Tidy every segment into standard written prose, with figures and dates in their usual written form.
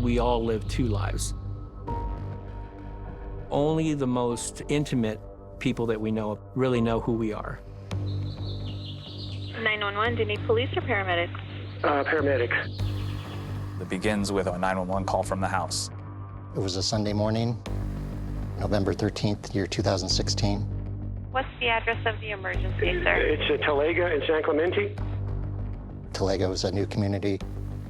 we all live two lives. Only the most intimate people that we know really know who we are. 911, do you need police or paramedics? Paramedics. It begins with a 911 call from the house. It was a Sunday morning, November 13th, year 2016. What's the address of the emergency, sir? It's Talega in San Clemente. Talega is a new community.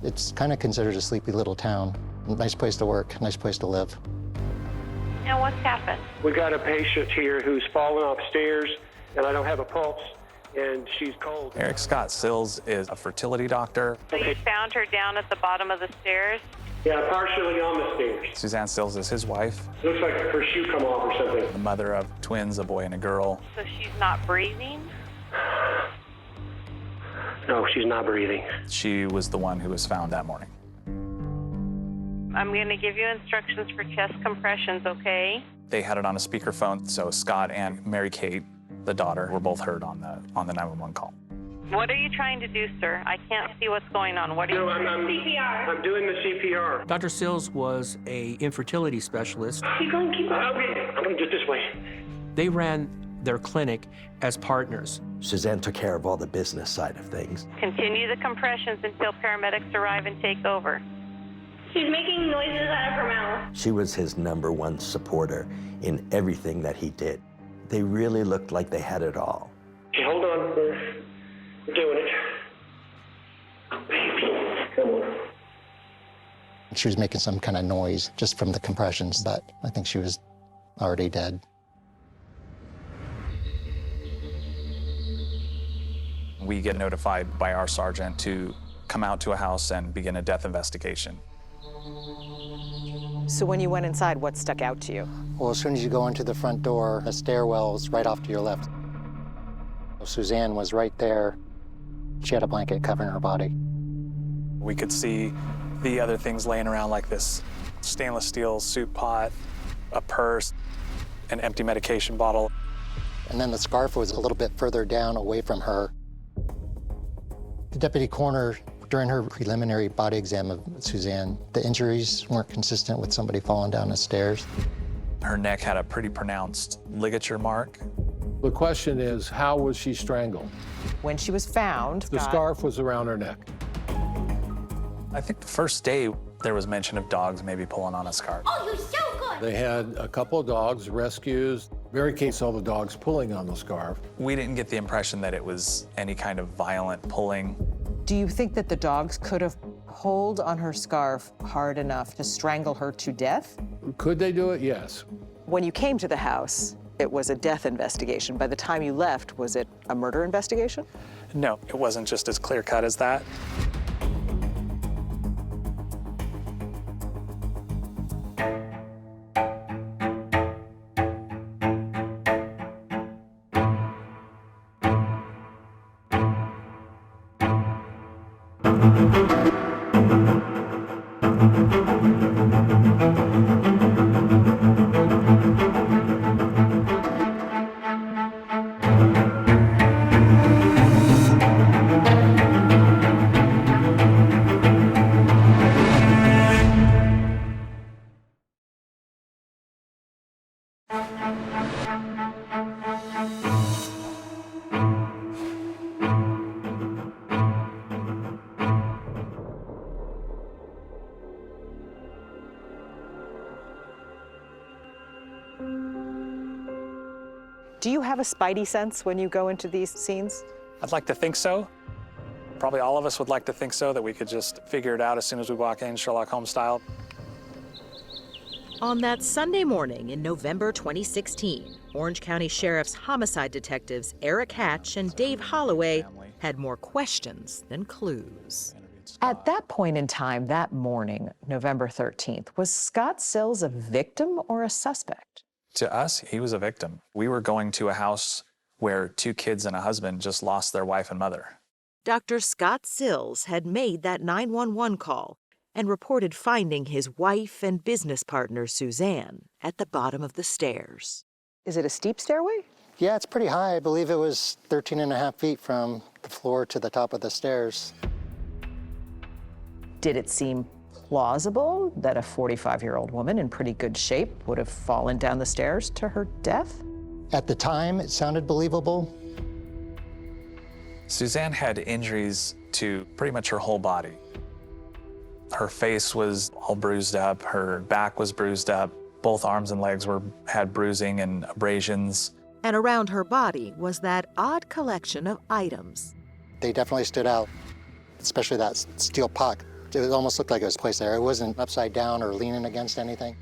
It's kind of considered a sleepy little town. Nice place to work, nice place to live. And what's happened? We got a patient here who's fallen off stairs, and I don't have a pulse, and she's cold. Eric Scott Sills is a fertility doctor. So you found her down at the bottom of the stairs? Yeah, partially on the stairs. Susann Sills is his wife, Looks like her shoe come off or something. the mother of twins, a boy and a girl. So she's not breathing? No, she's not breathing. She was the one who was found that morning. I'm going to give you instructions for chest compressions, okay? They had it on a speakerphone, so Scott and Mary Kate, the daughter, were both heard on the 911 call. What are you trying to do, sir? I can't see what's going on. What are you No, doing? CPR. I'm doing the CPR. Dr. Sills was an infertility specialist. Keep going. Okay, I'm going just this way. They ran their clinic as partners. Susann took care of all the business side of things. Continue the compressions until paramedics arrive and take over. She's making noises out of her mouth. She was his #1 supporter in everything that he did. They really looked like they had it all. Okay, hold on. We're doing it. Baby, come on. She was making some kind of noise just from the compressions, but I think she was already dead. We get notified by our sergeant to come out to a house and begin a death investigation. So when you went inside, what stuck out to you? Well, as soon as you go into the front door, the stairwell is right off to your left. Susann was right there. She had a blanket covering her body. We could see the other things laying around, like this stainless steel soup pot, a purse, an empty medication bottle. And then the scarf was a little bit further down away from her. The deputy coroner, during her preliminary body exam of Susann, the injuries weren't consistent with somebody falling down the stairs. Her neck had a pretty pronounced ligature mark. The question is, how was she strangled? When she was found, The scarf was around her neck. I think the first day there was mention of dogs maybe pulling on a scarf. Oh, you're so good. They had a couple of dogs, rescues. Mary Kate saw the dogs pulling on the scarf. We didn't get the impression that it was any kind of violent pulling. Do you think that the dogs could have pulled on her scarf hard enough to strangle her to death? Could they do it? Yes. When you came to the house, it was a death investigation. By the time you left, was it a murder investigation? No, it wasn't just as clear-cut as that. Do you have a spidey sense when you go into these scenes? I'd like to think so. Probably all of us would like to think so, that we could just figure it out as soon as we walk in, Sherlock Holmes style. On that Sunday morning in November 2016, Orange County Sheriff's homicide detectives Eric Hatch and Dave Holloway had more questions than clues. At that point in time, that morning, November 13th, was Scott Sills a victim or a suspect? To us, he was a victim. We were going to a house where 2 kids and a husband just lost their wife and mother. Dr. Scott Sills had made that 911 call and reported finding his wife and business partner, Susann, at the bottom of the stairs. Is it a steep stairway? Yeah, it's pretty high. I believe it was 13.5 feet from the floor to the top of the stairs. Did it seem plausible that a 45-year-old woman in pretty good shape would have fallen down the stairs to her death? At the time, it sounded believable. Susann had injuries to pretty much her whole body. Her face was all bruised up, her back was bruised up, both arms and legs had bruising and abrasions. And around her body was that odd collection of items. They definitely stood out, especially that steel pot. It almost looked like it was placed there. It wasn't upside down or leaning against anything.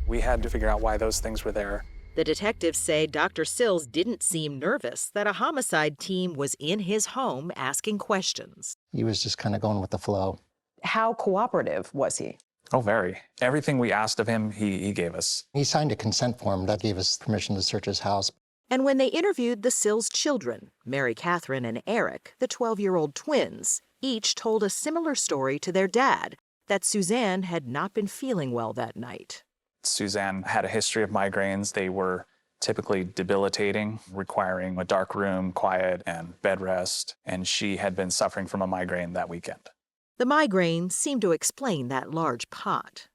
We had to figure out why those things were there. The detectives say Dr. Sills didn't seem nervous that a homicide team was in his home asking questions. He was just kind of going with the flow. How cooperative was he? Oh, very. Everything we asked of him, he gave us. He signed a consent form that gave us permission to search his house. And when they interviewed the Sills children, Mary Catherine and Eric, the 12-year-old twins, each told a similar story to their dad, that Susann had not been feeling well that night. Susann had a history of migraines. They were typically debilitating, requiring a dark room, quiet, and bed rest, and she had been suffering from a migraine that weekend. The migraine seemed to explain that large pot.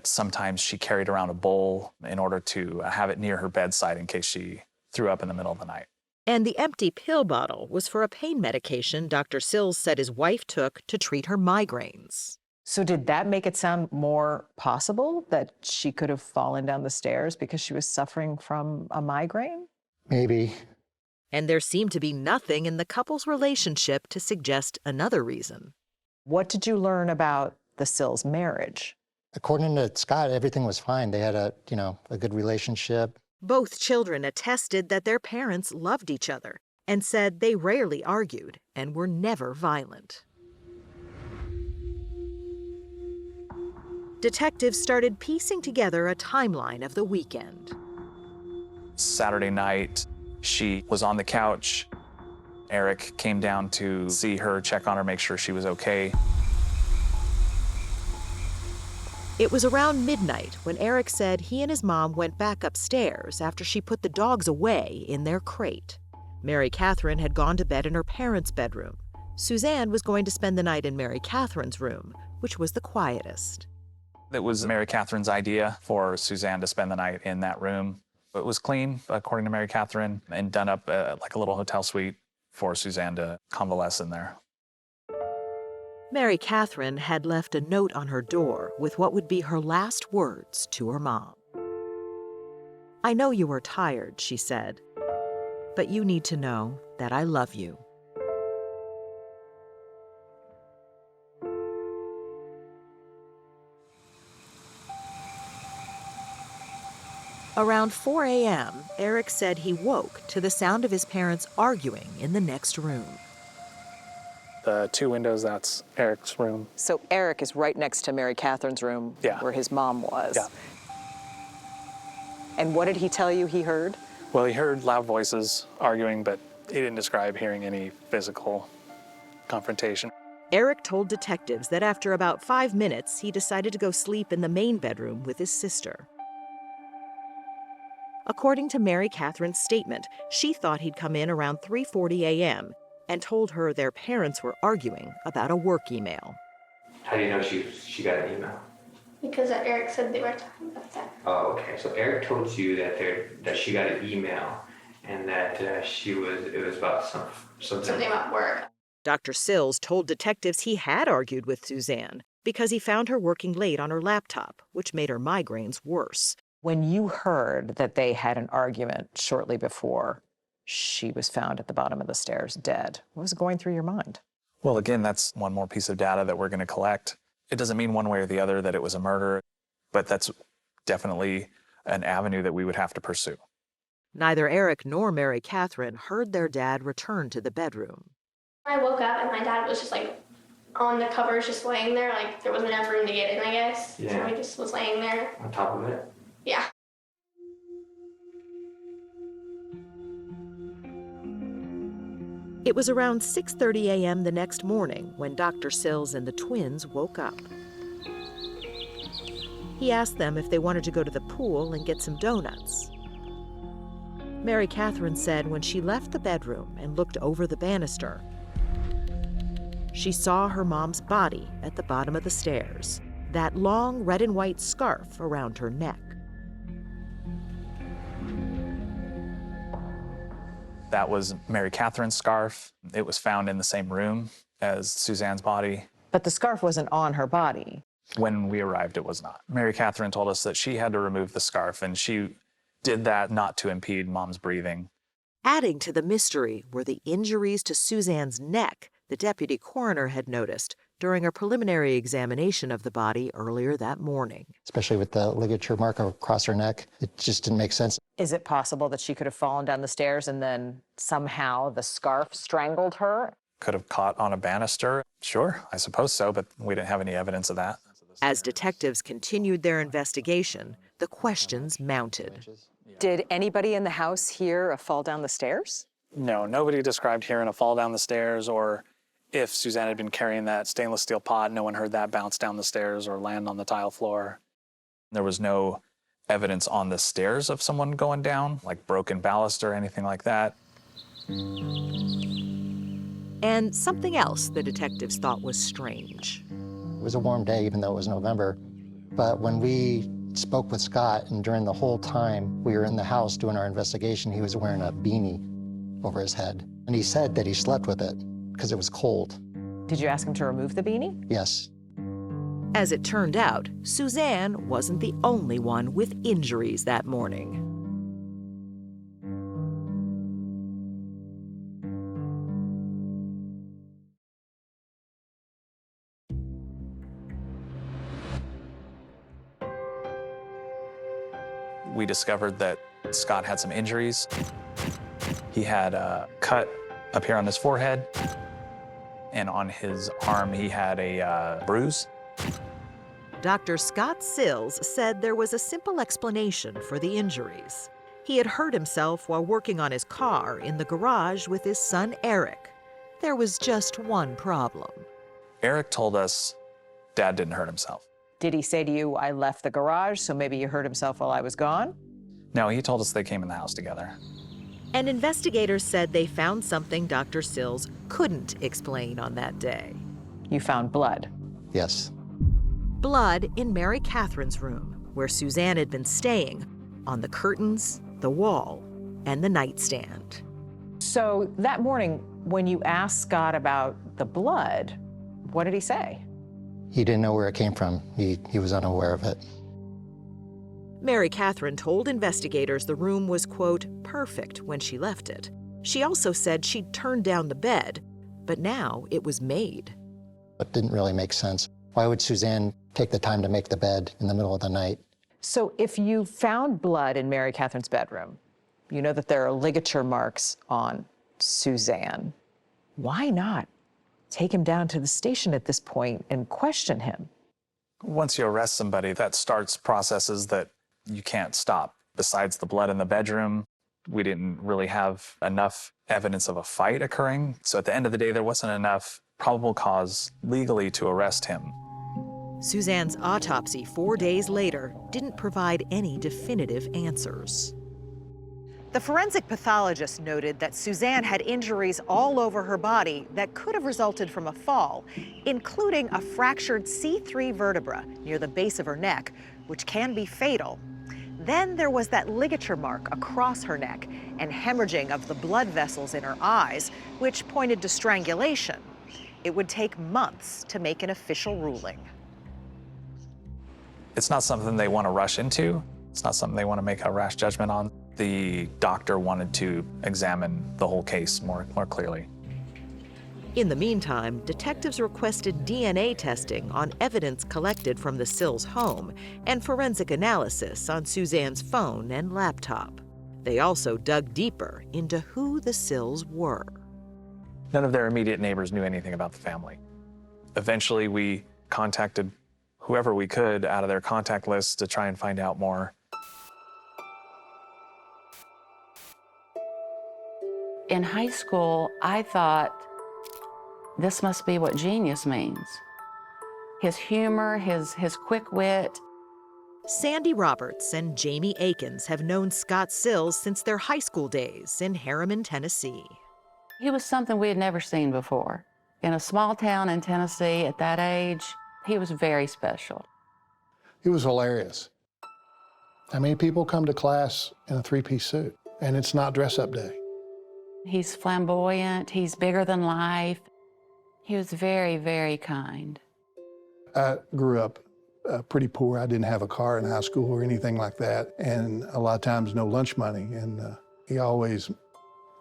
Sometimes she carried around a bowl in order to have it near her bedside in case she threw up in the middle of the night. And the empty pill bottle was for a pain medication Dr. Sills said his wife took to treat her migraines. So did that make it sound more possible that she could have fallen down the stairs because she was suffering from a migraine? Maybe. And there seemed to be nothing in the couple's relationship to suggest another reason. What did you learn about the Sills marriage? According to Scott, everything was fine. They had a good relationship. Both children attested that their parents loved each other and said they rarely argued and were never violent. Detectives started piecing together a timeline of the weekend. Saturday night, she was on the couch. Eric came down to see her, check on her, make sure she was okay. It was around midnight when Eric said he and his mom went back upstairs after she put the dogs away in their crate. Mary Catherine had gone to bed in her parents' bedroom. Susann was going to spend the night in Mary Catherine's room, which was the quietest. It was Mary Catherine's idea for Susann to spend the night in that room. It was clean, according to Mary Catherine, and done up like a little hotel suite for Susann to convalesce in there. Mary Catherine had left a note on her door with what would be her last words to her mom. "I know you are tired," she said, "but you need to know that I love you." Around 4 a.m., Eric said he woke to the sound of his parents arguing in the next room. The two windows, that's Eric's room. So Eric is right next to Mary Catherine's room where his mom was. Yeah. And what did he tell you he heard? Well, he heard loud voices arguing, but he didn't describe hearing any physical confrontation. Eric told detectives that after about 5 minutes, he decided to go sleep in the main bedroom with his sister. According to Mary Catherine's statement, she thought he'd come in around 3:40 a.m. and told her their parents were arguing about a work email. How do you know she got an email? Because Eric said they were talking about that. Oh, okay. So Eric told you that she got an email and that it was about something about work. Dr. Sills told detectives he had argued with Susann because he found her working late on her laptop, which made her migraines worse. When you heard that they had an argument shortly before she was found at the bottom of the stairs dead, what was going through your mind? Well, again, that's one more piece of data that we're going to collect. It doesn't mean one way or the other that it was a murder, but that's definitely an avenue that we would have to pursue. Neither Eric nor Mary Catherine heard their dad return to the bedroom. I woke up and my dad was just on the covers, just laying there. There wasn't enough room to get in, I guess. Yeah. So he just was laying there. on top of it. Yeah. It was around 6:30 a.m. the next morning when Dr. Sills and the twins woke up. He asked them if they wanted to go to the pool and get some donuts. Mary Catherine said when she left the bedroom and looked over the banister, she saw her mom's body at the bottom of the stairs, that long red and white scarf around her neck. That was Mary Catherine's scarf. It was found in the same room as Susann's body. But the scarf wasn't on her body. When we arrived, it was not. Mary Catherine told us that she had to remove the scarf, and she did that not to impede Mom's breathing. Adding to the mystery were the injuries to Susann's neck the deputy coroner had noticed during a preliminary examination of the body earlier that morning. Especially with the ligature mark across her neck, it just didn't make sense. Is it possible that she could have fallen down the stairs and then somehow the scarf strangled her? Could have caught on a banister? Sure, I suppose so, but we didn't have any evidence of that. As detectives continued their investigation, the questions mounted. Did anybody in the house hear a fall down the stairs? No, nobody described hearing a fall down the stairs, or if Susann had been carrying that stainless steel pot, no one heard that bounce down the stairs or land on the tile floor. There was no evidence on the stairs of someone going down, like broken ballast or anything like that. And something else the detectives thought was strange. It was a warm day, even though it was November. But when we spoke with Scott, and during the whole time we were in the house doing our investigation, he was wearing a beanie over his head. And he said that he slept with it because it was cold. Did you ask him to remove the beanie? Yes. As it turned out, Susann wasn't the only one with injuries that morning. We discovered that Scott had some injuries. He had a cut up here on his forehead, and on his arm he had a bruise. Dr. Scott Sills said there was a simple explanation for the injuries. He had hurt himself while working on his car in the garage with his son Eric. There was just one problem. Eric told us Dad didn't hurt himself. Did he say to you, I left the garage, so maybe he hurt himself while I was gone? No, he told us they came in the house together. And investigators said they found something Dr. Sills couldn't explain on that day. You found blood. Yes. Blood in Mary Catherine's room, where Susann had been staying, on the curtains, the wall, and the nightstand. So that morning, when you asked Scott about the blood, what did he say? He didn't know where it came from. He was unaware of it. Mary Catherine told investigators the room was, quote, perfect when she left it. She also said she'd turned down the bed, but now it was made. It didn't really make sense. Why would Susann take the time to make the bed in the middle of the night? So if you found blood in Mary Catherine's bedroom, you know that there are ligature marks on Susann. Why not take him down to the station at this point and question him? Once you arrest somebody, that starts processes that you can't stop. Besides the blood in the bedroom, we didn't really have enough evidence of a fight occurring. So at the end of the day, there wasn't enough probable cause legally to arrest him. Susann's autopsy 4 days later didn't provide any definitive answers. The forensic pathologist noted that Susann had injuries all over her body that could have resulted from a fall, including a fractured C3 vertebra near the base of her neck, which can be fatal. Then there was that ligature mark across her neck and hemorrhaging of the blood vessels in her eyes, which pointed to strangulation. It would take months to make an official ruling. It's not something they want to rush into. It's not something they want to make a rash judgment on. The doctor wanted to examine the whole case more clearly. In the meantime, detectives requested DNA testing on evidence collected from the Sills home and forensic analysis on Susann's phone and laptop. They also dug deeper into who the Sills were. None of their immediate neighbors knew anything about the family. Eventually, we contacted whoever we could out of their contact list to try and find out more. In high school, I thought, this must be what genius means. His humor, his quick wit. Sandy Roberts and Jamie Akins have known Scott Sills since their high school days in Harriman, Tennessee. He was something we had never seen before. In a small town in Tennessee at that age, he was very special. It was hilarious. How many people come to class in a three-piece suit, and it's not dress-up day? He's flamboyant, he's bigger than life. He was very, very kind. I grew up pretty poor. I didn't have a car in high school or anything like that, and a lot of times no lunch money, and he always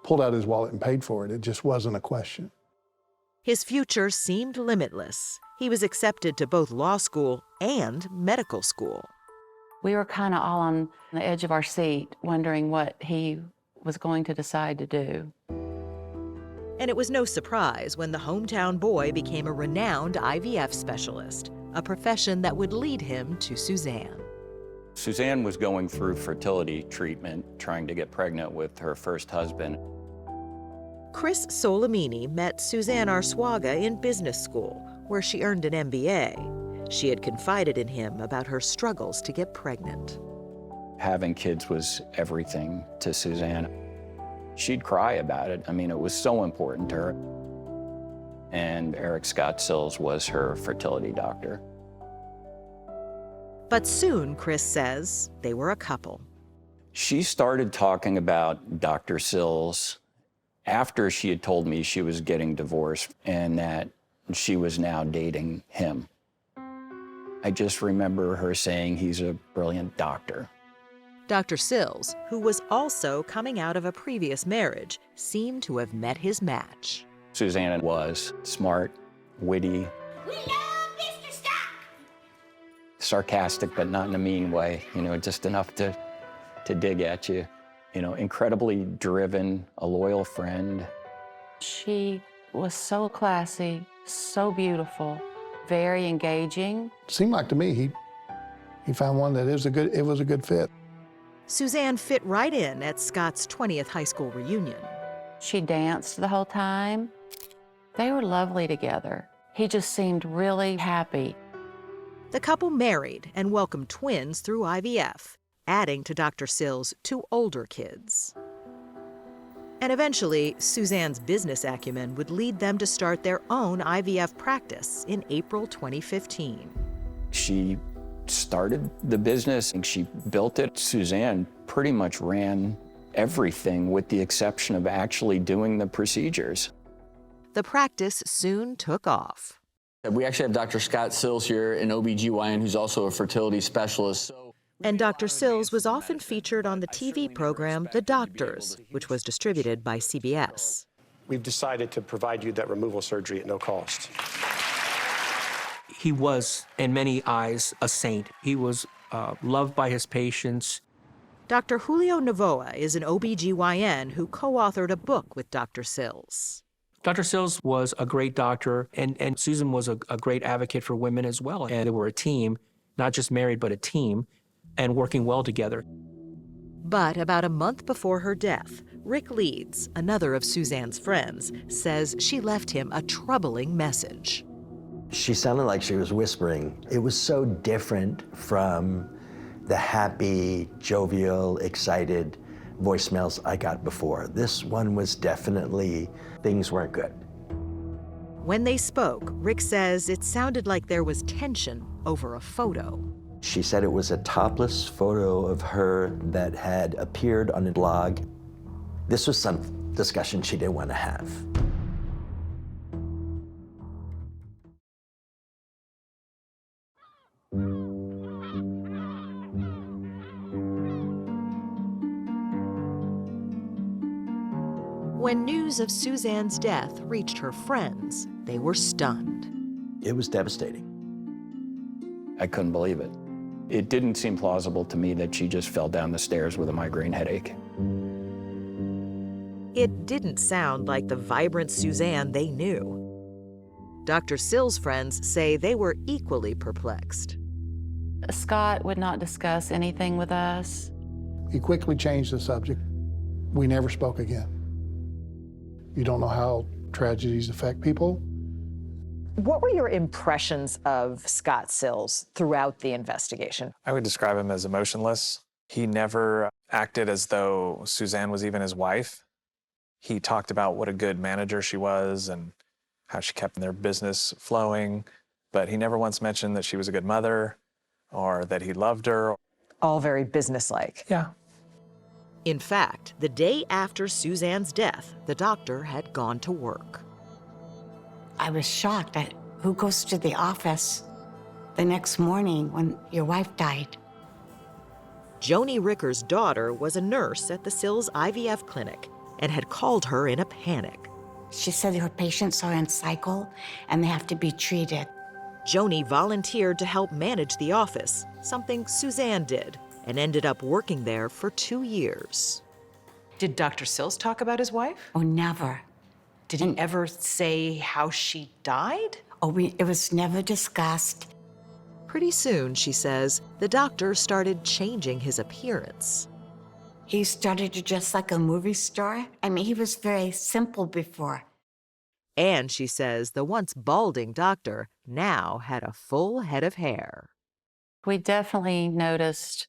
pulled out his wallet and paid for it. It just wasn't a question. His future seemed limitless. He was accepted to both law school and medical school. We were kind of all on the edge of our seat, wondering what he was going to decide to do. And it was no surprise when the hometown boy became a renowned IVF specialist, a profession that would lead him to Susann. Susann was going through fertility treatment, trying to get pregnant with her first husband. Chris Solimini met Susann Arsuaga in business school, where she earned an MBA. She had confided in him about her struggles to get pregnant. Having kids was everything to Susann. She'd cry about it. I mean, it was so important to her. And Eric Scott Sills was her fertility doctor. But soon, Chris says, they were a couple. She started talking about Dr. Sills after she had told me she was getting divorced and that she was now dating him. I just remember her saying he's a brilliant doctor. Dr. Sills, who was also coming out of a previous marriage, seemed to have met his match. Susann was smart, witty. We love Mr. Stock! Sarcastic, but not in a mean way, you know, just enough to dig at you. You know, incredibly driven, a loyal friend. She was so classy, so beautiful, very engaging. Seemed like to me he found one that it was a good fit. Susann fit right in at Scott's 20th high school reunion. She danced the whole time. They were lovely together. He just seemed really happy. The couple married and welcomed twins through IVF, adding to Dr. Sills' two older kids. And eventually, Susann's business acumen would lead them to start their own IVF practice in April 2015. She started the business and she built it. Susann pretty much ran everything with the exception of actually doing the procedures. The practice soon took off. We actually have Dr. Scott Sills here, an OBGYN who's also a fertility specialist. And Dr. Sills was often featured on the TV program The Doctors, which was distributed by CBS. We've decided to provide you that removal surgery at no cost. He was, in many eyes, a saint. He was loved by his patients. Dr. Julio Novoa is an OBGYN who co-authored a book with Dr. Sills. Dr. Sills was a great doctor, and Susann was a great advocate for women as well. And they were a team, not just married, but a team, and working well together. But about a month before her death, Rick Leeds, another of Susann's friends, says she left him a troubling message. She sounded like she was whispering. It was so different from the happy, jovial, excited voicemails I got before. This one was definitely, things weren't good. When they spoke, Rick says it sounded like there was tension over a photo. She said it was a topless photo of her that had appeared on a blog. This was some discussion she didn't want to have. When news of Susann's death reached her friends, they were stunned. It was devastating. I couldn't believe it. It didn't seem plausible to me that she just fell down the stairs with a migraine headache. It didn't sound like the vibrant Susann they knew. Dr. Sills' friends say they were equally perplexed. Scott would not discuss anything with us. He quickly changed the subject. We never spoke again. You don't know how tragedies affect people. What were your impressions of Scott Sills throughout the investigation? I would describe him as emotionless. He never acted as though Susann was even his wife. He talked about what a good manager she was and how she kept their business flowing, but he never once mentioned that she was a good mother or that he loved her. All very businesslike. Yeah. In fact, the day after Suzann's death, the doctor had gone to work. I was shocked. Who goes to the office the next morning when your wife died? Joni Ricker's daughter was a nurse at the Sills IVF clinic and had called her in a panic. She said her patients are on cycle and they have to be treated. Joni volunteered to help manage the office, something Susann did, and ended up working there for 2 years. Did Dr. Sills talk about his wife? Oh, never. Did he ever say how she died? Oh, it was never discussed. Pretty soon, she says, the doctor started changing his appearance. He started to dress like a movie star. I mean, he was very simple before. And she says the once balding doctor now had a full head of hair. We definitely noticed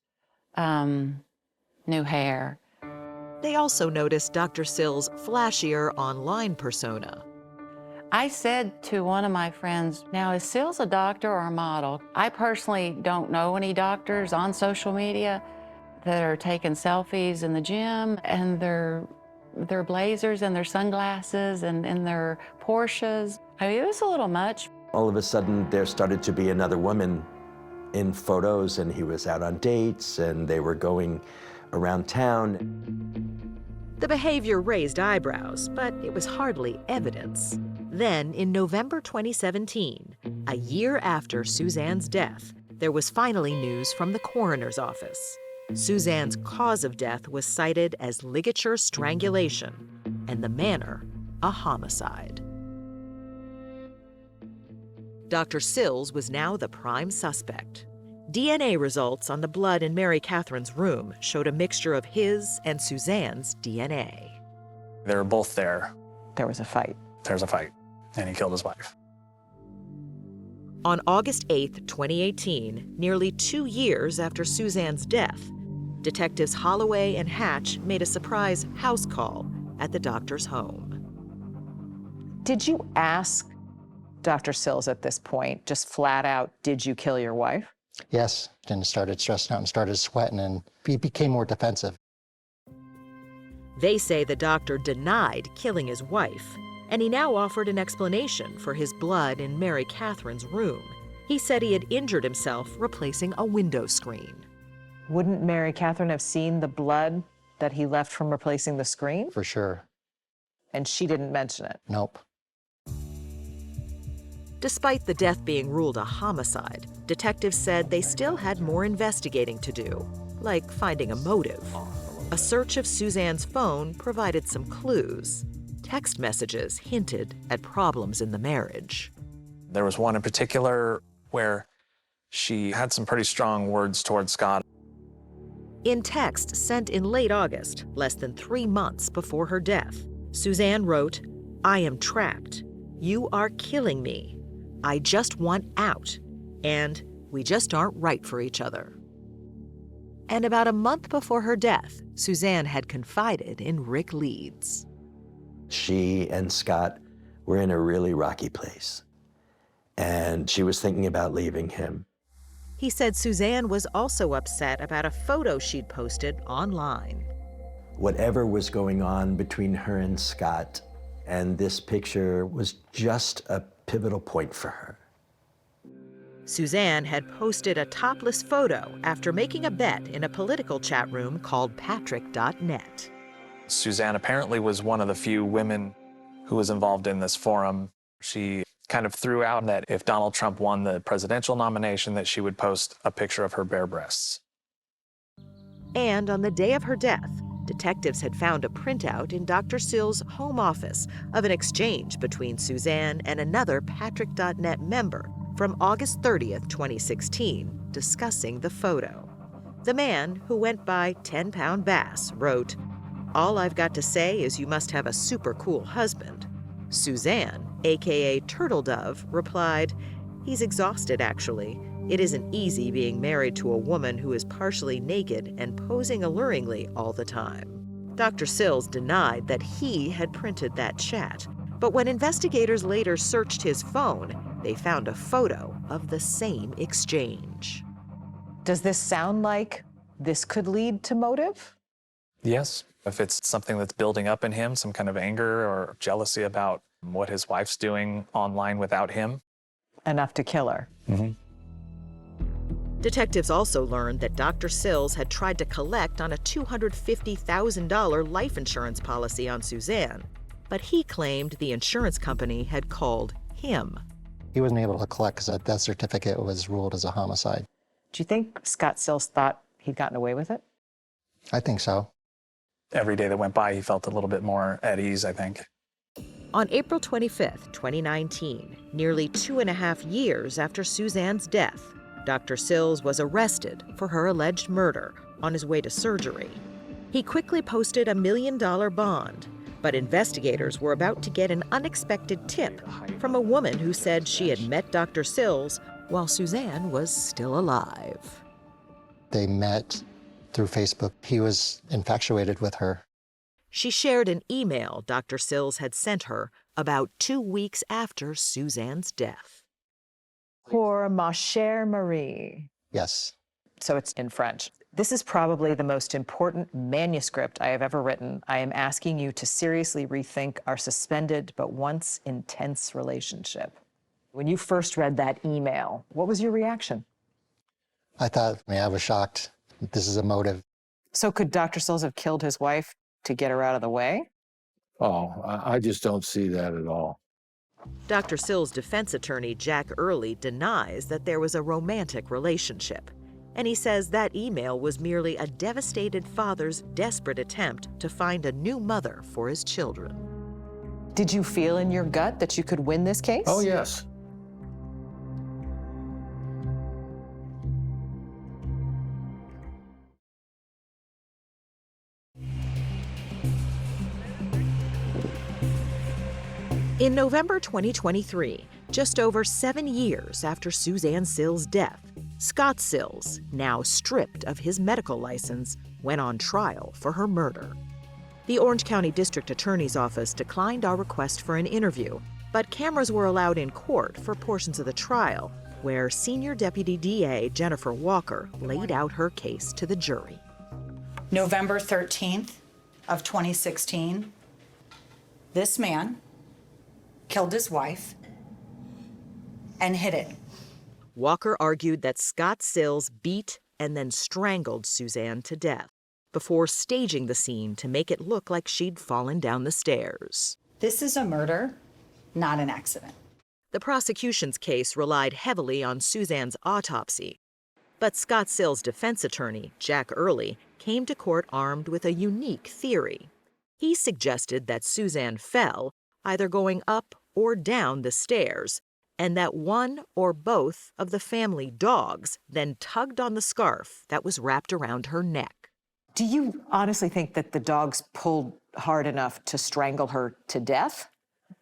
new hair. They also noticed Dr. Sills' flashier online persona. I said to one of my friends, now is Sills a doctor or a model? I personally don't know any doctors on social media that are taking selfies in the gym and their blazers and their sunglasses and their Porsches. I mean, it was a little much. All of a sudden, there started to be another woman in photos, and he was out on dates, and they were going around town. The behavior raised eyebrows, but it was hardly evidence. Then, in November 2017, a year after Suzann's death, there was finally news from the coroner's office. Suzann's cause of death was cited as ligature strangulation, and the manner, a homicide. Dr. Sills was now the prime suspect. DNA results on the blood in Mary Catherine's room showed a mixture of his and Suzann's DNA. They were both there. There was a fight. There's a fight, and he killed his wife. On August 8, 2018, nearly 2 years after Suzann's death, Detectives Holloway and Hatch made a surprise house call at the doctor's home. Did you ask Dr. Sills at this point, just flat out, did you kill your wife? Yes, then started stressing out and started sweating, and he became more defensive. They say the doctor denied killing his wife, and he now offered an explanation for his blood in Mary Catherine's room. He said he had injured himself replacing a window screen. Wouldn't Mary Catherine have seen the blood that he left from replacing the screen? For sure. And she didn't mention it? Nope. Despite the death being ruled a homicide, detectives said they still had more investigating to do, like finding a motive. A search of Suzann's phone provided some clues. Text messages hinted at problems in the marriage. There was one in particular where she had some pretty strong words towards Scott. In text sent in late August, less than 3 months before her death, Susann wrote, "I am trapped. You are killing me. I just want out. And we just aren't right for each other." And about a month before her death, Susann had confided in Rick Leeds. She and Scott were in a really rocky place, and she was thinking about leaving him. He said Susann was also upset about a photo she'd posted online. Whatever was going on between her and Scott, and this picture was just a pivotal point for her. Susann had posted a topless photo after making a bet in a political chat room called Patrick.net. Susann apparently was one of the few women who was involved in this forum. She kind of threw out that if Donald Trump won the presidential nomination, that she would post a picture of her bare breasts. And on the day of her death, detectives had found a printout in Dr. Sills' home office of an exchange between Susann and another Patrick.net member from August 30th, 2016, discussing the photo. The man, who went by 10-Pound Bass, wrote, "All I've got to say is you must have a super cool husband." Susann, aka Turtle Dove, replied, "He's exhausted, actually. It isn't easy being married to a woman who is partially naked and posing alluringly all the time." Dr. Sills denied that he had printed that chat, but when investigators later searched his phone, they found a photo of the same exchange. Does this sound like this could lead to motive? Yes. If it's something that's building up in him, some kind of anger or jealousy about what his wife's doing online without him. Enough to kill her. Mm-hmm. Detectives also learned that Dr. Sills had tried to collect on a $250,000 life insurance policy on Susann, but he claimed the insurance company had called him. He wasn't able to collect because that death certificate was ruled as a homicide. Do you think Scott Sills thought he'd gotten away with it? I think so. Every day that went by, he felt a little bit more at ease, I think. On April 25th, 2019, nearly 2.5 years after Susann's death, Dr. Sills was arrested for her alleged murder on his way to surgery. He quickly posted a $1 million bond, but investigators were about to get an unexpected tip from a woman who said she had met Dr. Sills while Susann was still alive. They met through Facebook. He was infatuated with her. She shared an email Dr. Sills had sent her about 2 weeks after Susann's death. Pour ma chère Marie. Yes. So it's in French. This is probably the most important manuscript I have ever written. I am asking you to seriously rethink our suspended but once intense relationship. When you first read that email, what was your reaction? I was shocked. This is a motive. So could Dr. Sills have killed his wife to get her out of the way? Oh, I just don't see that at all. Dr. Sills' defense attorney, Jack Early, denies that there was a romantic relationship. And he says that email was merely a devastated father's desperate attempt to find a new mother for his children. Did you feel in your gut that you could win this case? Oh, yes. In November 2023, just over 7 years after Susann Sills' death, Scott Sills, now stripped of his medical license, went on trial for her murder. The Orange County District Attorney's Office declined our request for an interview, but cameras were allowed in court for portions of the trial, where Senior Deputy DA Jennifer Walker laid out her case to the jury. November 13th of 2016, this man killed his wife and hid it. Walker argued that Scott Sills beat and then strangled Susann to death before staging the scene to make it look like she'd fallen down the stairs. This is a murder, not an accident. The prosecution's case relied heavily on Susann's autopsy, but Scott Sills' defense attorney, Jack Early, came to court armed with a unique theory. He suggested that Susann fell, either going up or down the stairs, and that one or both of the family dogs then tugged on the scarf that was wrapped around her neck. Do you honestly think that the dogs pulled hard enough to strangle her to death?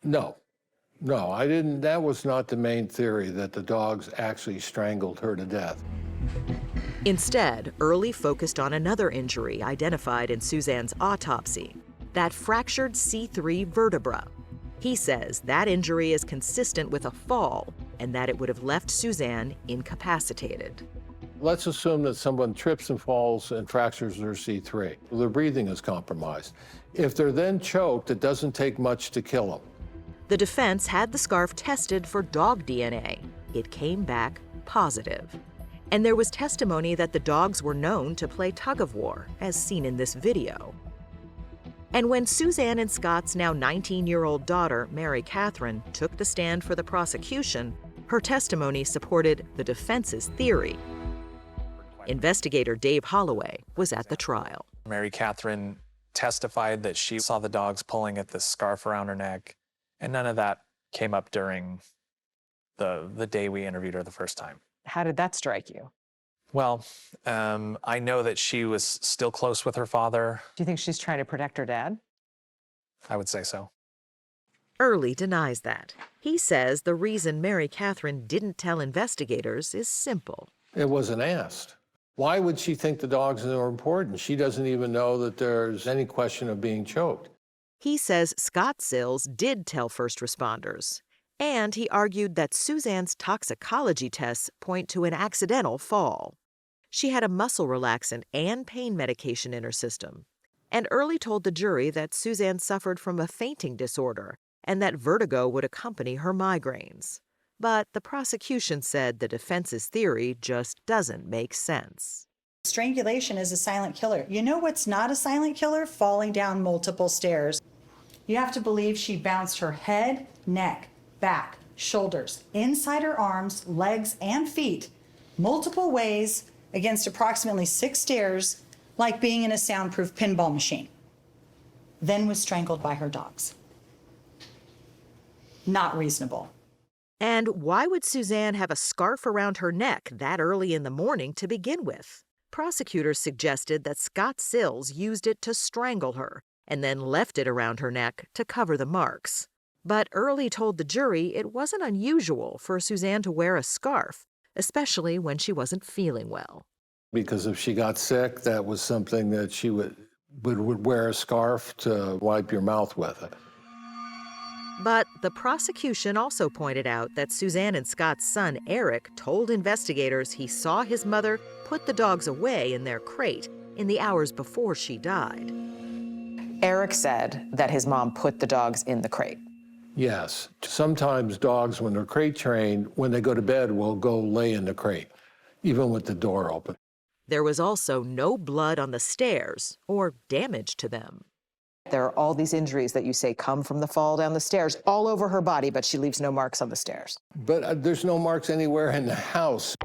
No, I didn't. That was not the main theory, that the dogs actually strangled her to death. Instead, Early focused on another injury identified in Susann's autopsy, that fractured C3 vertebra. He says that injury is consistent with a fall and that it would have left Susann incapacitated. Let's assume that someone trips and falls and fractures their C3. Their breathing is compromised. If they're then choked, it doesn't take much to kill them. The defense had the scarf tested for dog DNA. It came back positive. And there was testimony that the dogs were known to play tug-of-war, as seen in this video. And when Susann and Scott's now 19-year-old daughter, Mary Catherine, took the stand for the prosecution, her testimony supported the defense's theory. Investigator Dave Holloway was at the trial. Mary Catherine testified that she saw the dogs pulling at the scarf around her neck, and none of that came up during the day we interviewed her the first time. How did that strike you? Well, I know that she was still close with her father. Do you think she's trying to protect her dad? I would say so. Early denies that. He says the reason Mary Catherine didn't tell investigators is simple. It wasn't asked. Why would she think the dogs are important? She doesn't even know that there's any question of being choked. He says Scott Sills did tell first responders, and he argued that Susann's toxicology tests point to an accidental fall. She had a muscle relaxant and pain medication in her system. And Early told the jury that Susann suffered from a fainting disorder and that vertigo would accompany her migraines. But the prosecution said the defense's theory just doesn't make sense. Strangulation is a silent killer. You know what's not a silent killer? Falling down multiple stairs. You have to believe she bounced her head, neck, back, shoulders, inside her arms, legs, and feet, multiple ways against approximately 6 stairs, like being in a soundproof pinball machine. Then was strangled by her dogs. Not reasonable. And why would Susann have a scarf around her neck that early in the morning to begin with? Prosecutors suggested that Scott Sills used it to strangle her and then left it around her neck to cover the marks. But Early told the jury it wasn't unusual for Susann to wear a scarf, especially when she wasn't feeling well. Because if she got sick, that was something that she would wear a scarf to wipe your mouth with it. But the prosecution also pointed out that Susann and Scott's son, Eric, told investigators he saw his mother put the dogs away in their crate in the hours before she died. Eric said that his mom put the dogs in the crate. Yes. Sometimes dogs, when they're crate trained, when they go to bed, will go lay in the crate, even with the door open. There was also no blood on the stairs or damage to them. There are all these injuries that you say come from the fall down the stairs all over her body, but she leaves no marks on the stairs. But there's no marks anywhere in the house.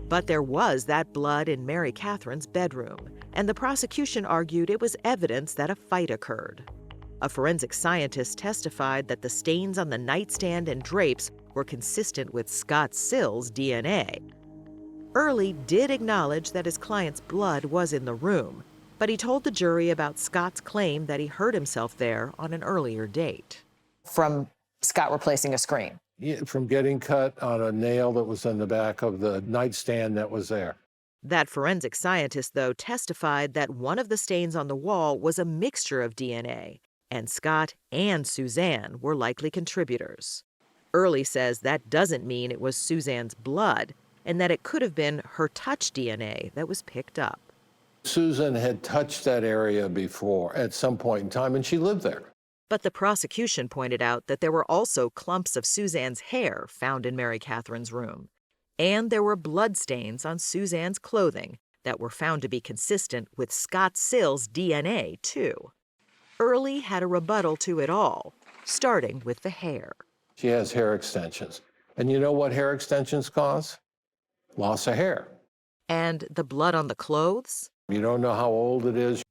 But there was that blood in Mary Catherine's bedroom, and the prosecution argued it was evidence that a fight occurred. A forensic scientist testified that the stains on the nightstand and drapes were consistent with Scott Sills' DNA. Early did acknowledge that his client's blood was in the room, but he told the jury about Scott's claim that he hurt himself there on an earlier date. From Scott replacing a screen? Yeah, from getting cut on a nail that was on the back of the nightstand that was there. That forensic scientist, though, testified that one of the stains on the wall was a mixture of DNA, and Scott and Susann were likely contributors. Early says that doesn't mean it was Susann's blood, and that it could have been her touch DNA that was picked up. Susann had touched that area before at some point in time, and she lived there. But the prosecution pointed out that there were also clumps of Susann's hair found in Mary Catherine's room. And there were blood stains on Susann's clothing that were found to be consistent with Scott Sills' DNA, too. Early had a rebuttal to it all, starting with the hair. She has hair extensions. And you know what hair extensions cause? Loss of hair. And the blood on the clothes? You don't know how old it is.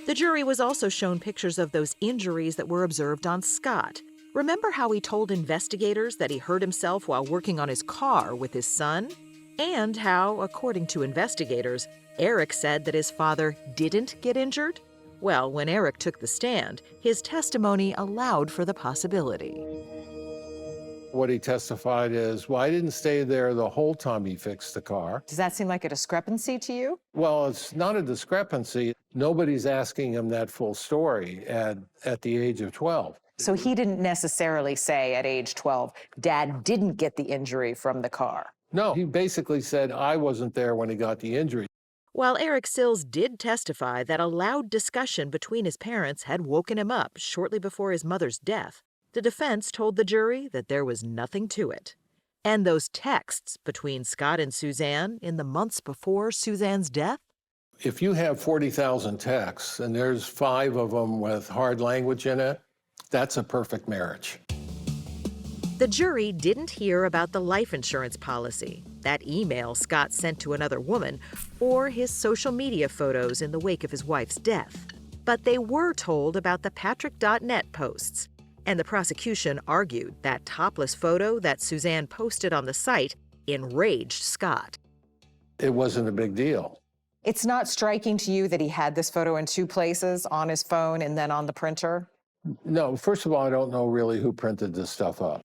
The jury was also shown pictures of those injuries that were observed on Scott. Remember how he told investigators that he hurt himself while working on his car with his son? And how, according to investigators, Eric said that his father didn't get injured? Well, when Eric took the stand, his testimony allowed for the possibility. What he testified is, well, I didn't stay there the whole time he fixed the car. Does that seem like a discrepancy to you? Well, it's not a discrepancy. Nobody's asking him that full story at the age of 12. So he didn't necessarily say at age 12, Dad didn't get the injury from the car. No, he basically said, I wasn't there when he got the injury. While Eric Sills did testify that a loud discussion between his parents had woken him up shortly before his mother's death, the defense told the jury that there was nothing to it. And those texts between Scott and Susann in the months before Susann's death? If you have 40,000 texts and there's 5 of them with hard language in it, that's a perfect marriage. The jury didn't hear about the life insurance policy, that email Scott sent to another woman, or his social media photos in the wake of his wife's death. But they were told about the Patrick.net posts, and the prosecution argued that topless photo that Susann posted on the site enraged Scott. It wasn't a big deal. It's not striking to you that he had this photo in 2 places, on his phone and then on the printer? No, first of all, I don't know really who printed this stuff up.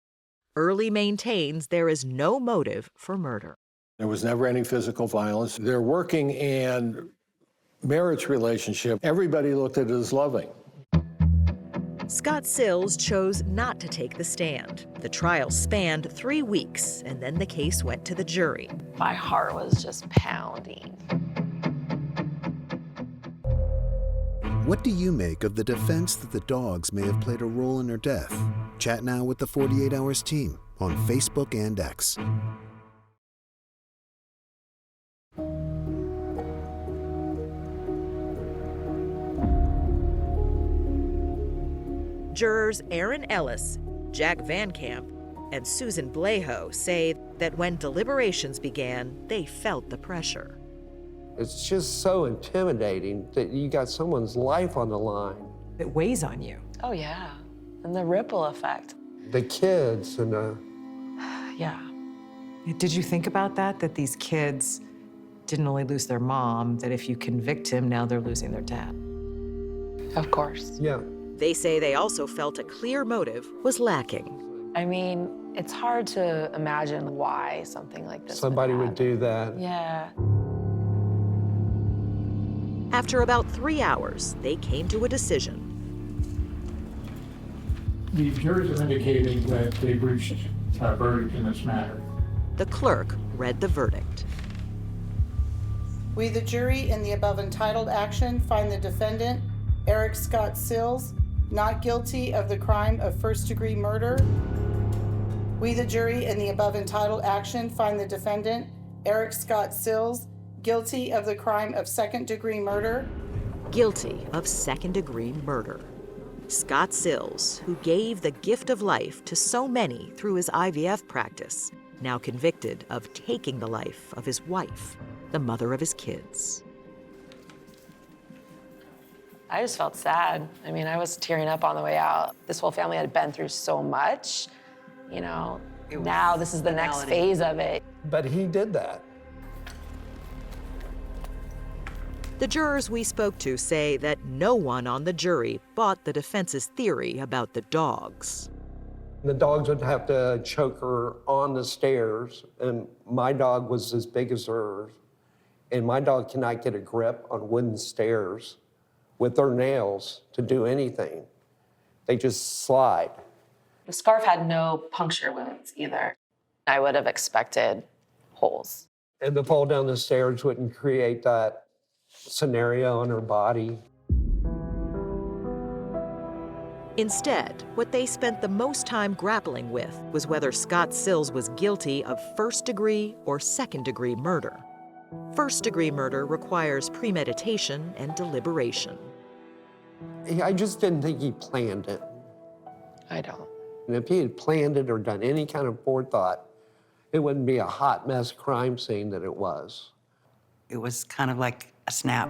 Early maintains there is no motive for murder. There was never any physical violence. Their working and marriage relationship, everybody looked at it as loving. Scott Sills chose not to take the stand. The trial spanned 3 weeks, and then the case went to the jury. My heart was just pounding. What do you make of the defense that the dogs may have played a role in her death? Chat now with the 48 Hours team on Facebook and X. Jurors Aaron Ellis, Jack Van Camp, and Susan Blejo say that when deliberations began, they felt the pressure. It's just so intimidating that you got someone's life on the line. It weighs on you. Oh, yeah. And the ripple effect. The kids and the... Yeah. Did you think about that? That these kids didn't only lose their mom, that if you convict him, now they're losing their dad? Of course. Yeah. They say they also felt a clear motive was lacking. I mean, it's hard to imagine why something like this Somebody would do that. Yeah. After about 3 hours, they came to a decision. The jurors have indicated that they've reached a verdict in this matter. The clerk read the verdict. We, the jury, in the above entitled action, find the defendant, Eric Scott Sills, not guilty of the crime of first-degree murder. We, the jury, in the above entitled action, find the defendant, Eric Scott Sills, guilty of the crime of second-degree murder. Guilty of second-degree murder. Scott Sills, who gave the gift of life to so many through his IVF practice, now convicted of taking the life of his wife, the mother of his kids. I just felt sad. I mean, I was tearing up on the way out. This whole family had been through so much, you know. Now this is the next phase of it. But he did that. The jurors we spoke to say that no one on the jury bought the defense's theory about the dogs. The dogs would have to choke her on the stairs, and my dog was as big as hers. And my dog cannot get a grip on wooden stairs with their nails to do anything. They just slide. The scarf had no puncture wounds either. I would have expected holes. And the fall down the stairs wouldn't create that scenario on her body. Instead, what they spent the most time grappling with was whether Scott Sills was guilty of first-degree or second-degree murder. First-degree murder requires premeditation and deliberation. I just didn't think he planned it. I don't. And if he had planned it or done any kind of forethought, it wouldn't be a hot mess crime scene that it was. It was kind of like a snap.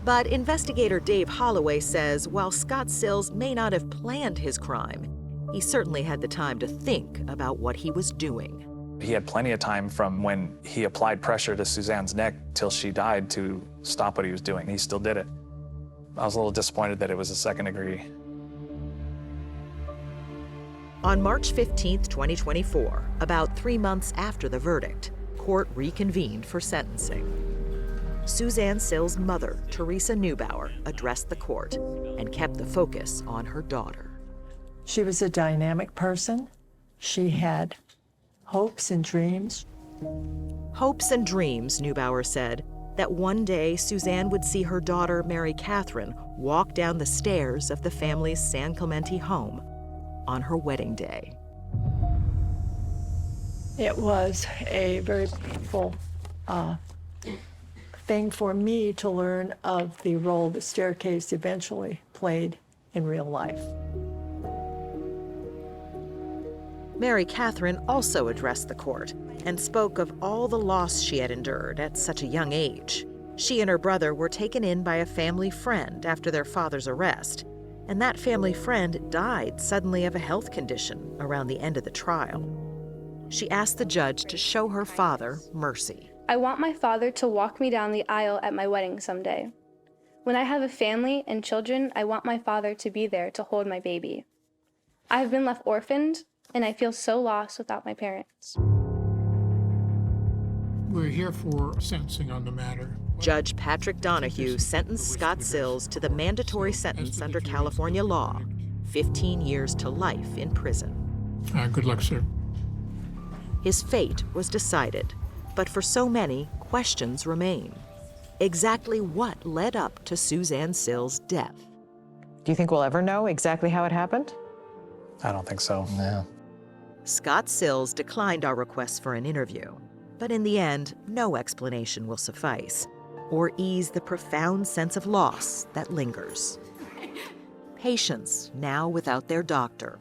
But investigator Dave Holloway says while Scott Sills may not have planned his crime, he certainly had the time to think about what he was doing. He had plenty of time from when he applied pressure to Susann's neck till she died to stop what he was doing. He still did it. I was a little disappointed that it was a second degree. On March 15, 2024, about 3 months after the verdict, court reconvened for sentencing. Susann Sills' mother, Teresa Neubauer, addressed the court and kept the focus on her daughter. She was a dynamic person. She had hopes and dreams. Hopes and dreams, Neubauer said, that one day Susann would see her daughter, Mary Catherine, walk down the stairs of the family's San Clemente home on her wedding day. It was a very painful thing for me to learn of the role the staircase eventually played in real life. Mary Catherine also addressed the court and spoke of all the loss she had endured at such a young age. She and her brother were taken in by a family friend after their father's arrest, and that family friend died suddenly of a health condition around the end of the trial. She asked the judge to show her father mercy. I want my father to walk me down the aisle at my wedding someday. When I have a family and children, I want my father to be there to hold my baby. I have been left orphaned, and I feel so lost without my parents. We're here for sentencing on the matter. Judge Patrick Donahue sentenced Scott Sills to the mandatory sentence under California law, 15 years to life in prison. Good luck, sir. His fate was decided, but for so many, questions remain. Exactly what led up to Susann Sills' death? Do you think we'll ever know exactly how it happened? I don't think so. No. Scott Sills declined our request for an interview, but in the end, no explanation will suffice or ease the profound sense of loss that lingers. Patients now without their doctor.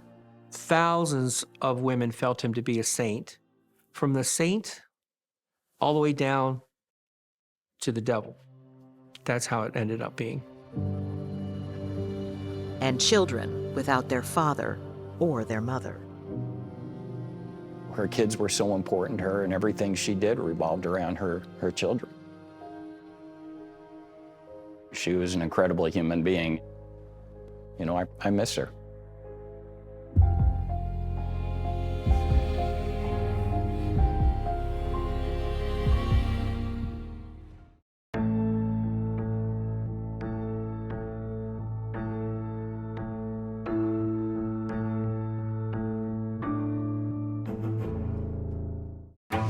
Thousands of women felt him to be a saint, from the saint all the way down to the devil. That's how it ended up being. And children without their father or their mother. Her kids were so important to her, and everything she did revolved around her children. She was an incredible human being. You know, I miss her.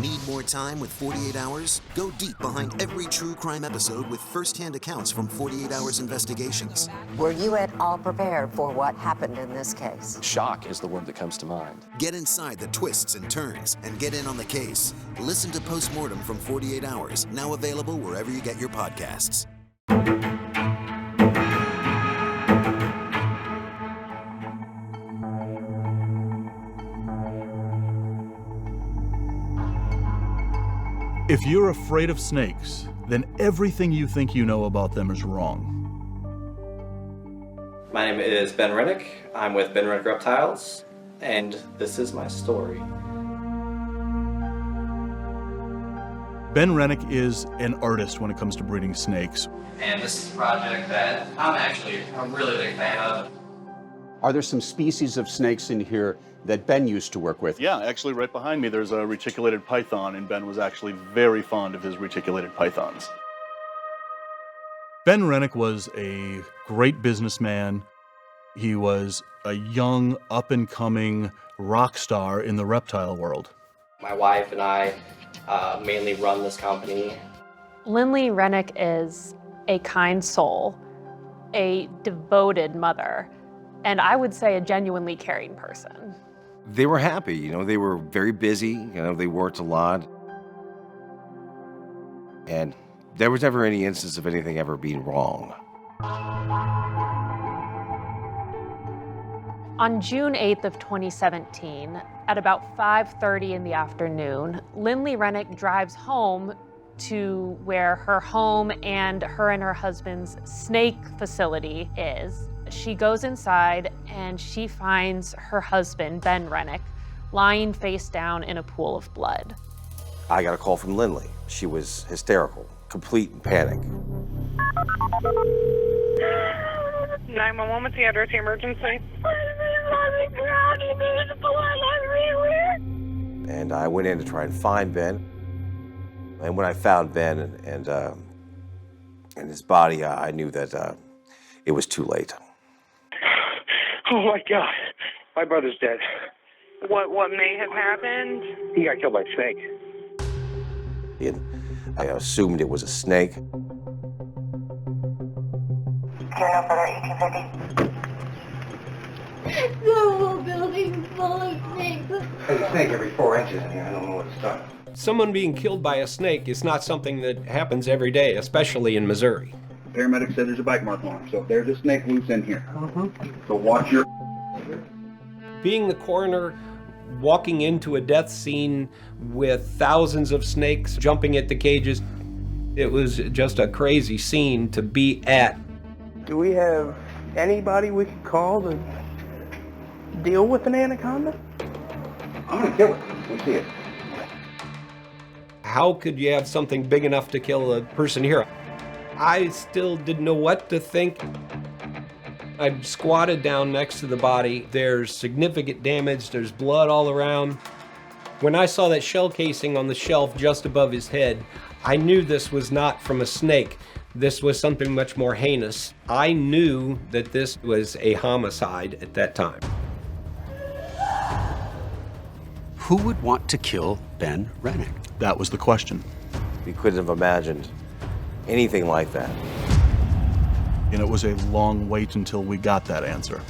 Need more time with 48 Hours? Go deep behind every true crime episode with first-hand accounts from 48 Hours Investigations. Were you at all prepared for what happened in this case? Shock is the word that comes to mind. Get inside the twists and turns and get in on the case. Listen to Postmortem from 48 Hours, now available wherever you get your podcasts. If you're afraid of snakes, then everything you think you know about them is wrong. My name is Ben Rennick. I'm with Ben Rennick Reptiles, and this is my story. Ben Rennick is an artist when it comes to breeding snakes. And this is a project that I'm really big fan of. Are there some species of snakes in here that Ben used to work with? Yeah, actually right behind me there's a reticulated python, and Ben was actually very fond of his reticulated pythons. Ben Rennick was a great businessman. He was a young, up-and-coming rock star in the reptile world. My wife and I mainly run this company. Lindley Rennick is a kind soul, a devoted mother, and I would say a genuinely caring person. They were happy, you know, they were very busy, you know, they worked a lot. And there was never any instance of anything ever being wrong. On June 8th of 2017, at about 5:30 in the afternoon, Lindley Rennick drives home to where her home and her husband's snake facility is. She goes inside and she finds her husband, Ben Rennick, lying face down in a pool of blood. I got a call from Lindley. She was hysterical, complete in panic. 911, what's the address of the emergency? And I went in to try and find Ben. And when I found Ben and his body, I knew that it was too late. Oh my God, my brother's dead. What may have happened? He got killed by a snake. And I assumed it was a snake. Carry on further, 1850. The whole building's full of snakes. There's a snake every 4 inches in here. I don't know what it's done. Someone being killed by a snake is not something that happens every day, especially in Missouri. Paramedic said there's a bite mark on him, so there's a snake loose in here. So watch your... Being the coroner, walking into a death scene with thousands of snakes jumping at the cages, it was just a crazy scene to be at. Do we have anybody we can call to deal with an anaconda? I'm gonna kill it. We'll see it. How could you have something big enough to kill a person here? I still didn't know what to think. I squatted down next to the body. There's significant damage. There's blood all around. When I saw that shell casing on the shelf just above his head, I knew this was not from a snake. This was something much more heinous. I knew that this was a homicide at that time. Who would want to kill Ben Rennick? That was the question. We couldn't have imagined anything like that. And it was a long wait until we got that answer.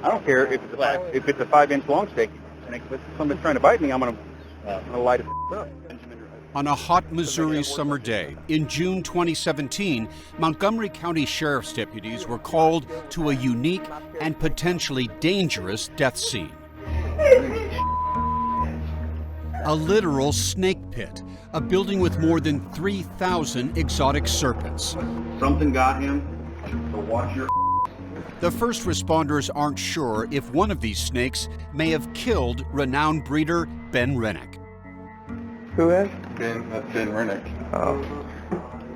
I don't care if it's a 5-inch long snake. If somebody's trying to bite me, I'm gonna light it up. On a hot Missouri summer day in June 2017, Montgomery County Sheriff's deputies were called to a unique and potentially dangerous death scene. A literal snake pit, a building with more than 3,000 exotic serpents. Something got him, so watch your. The first responders aren't sure if one of these snakes may have killed renowned breeder Ben Rennick. Who is? Ben Rennick.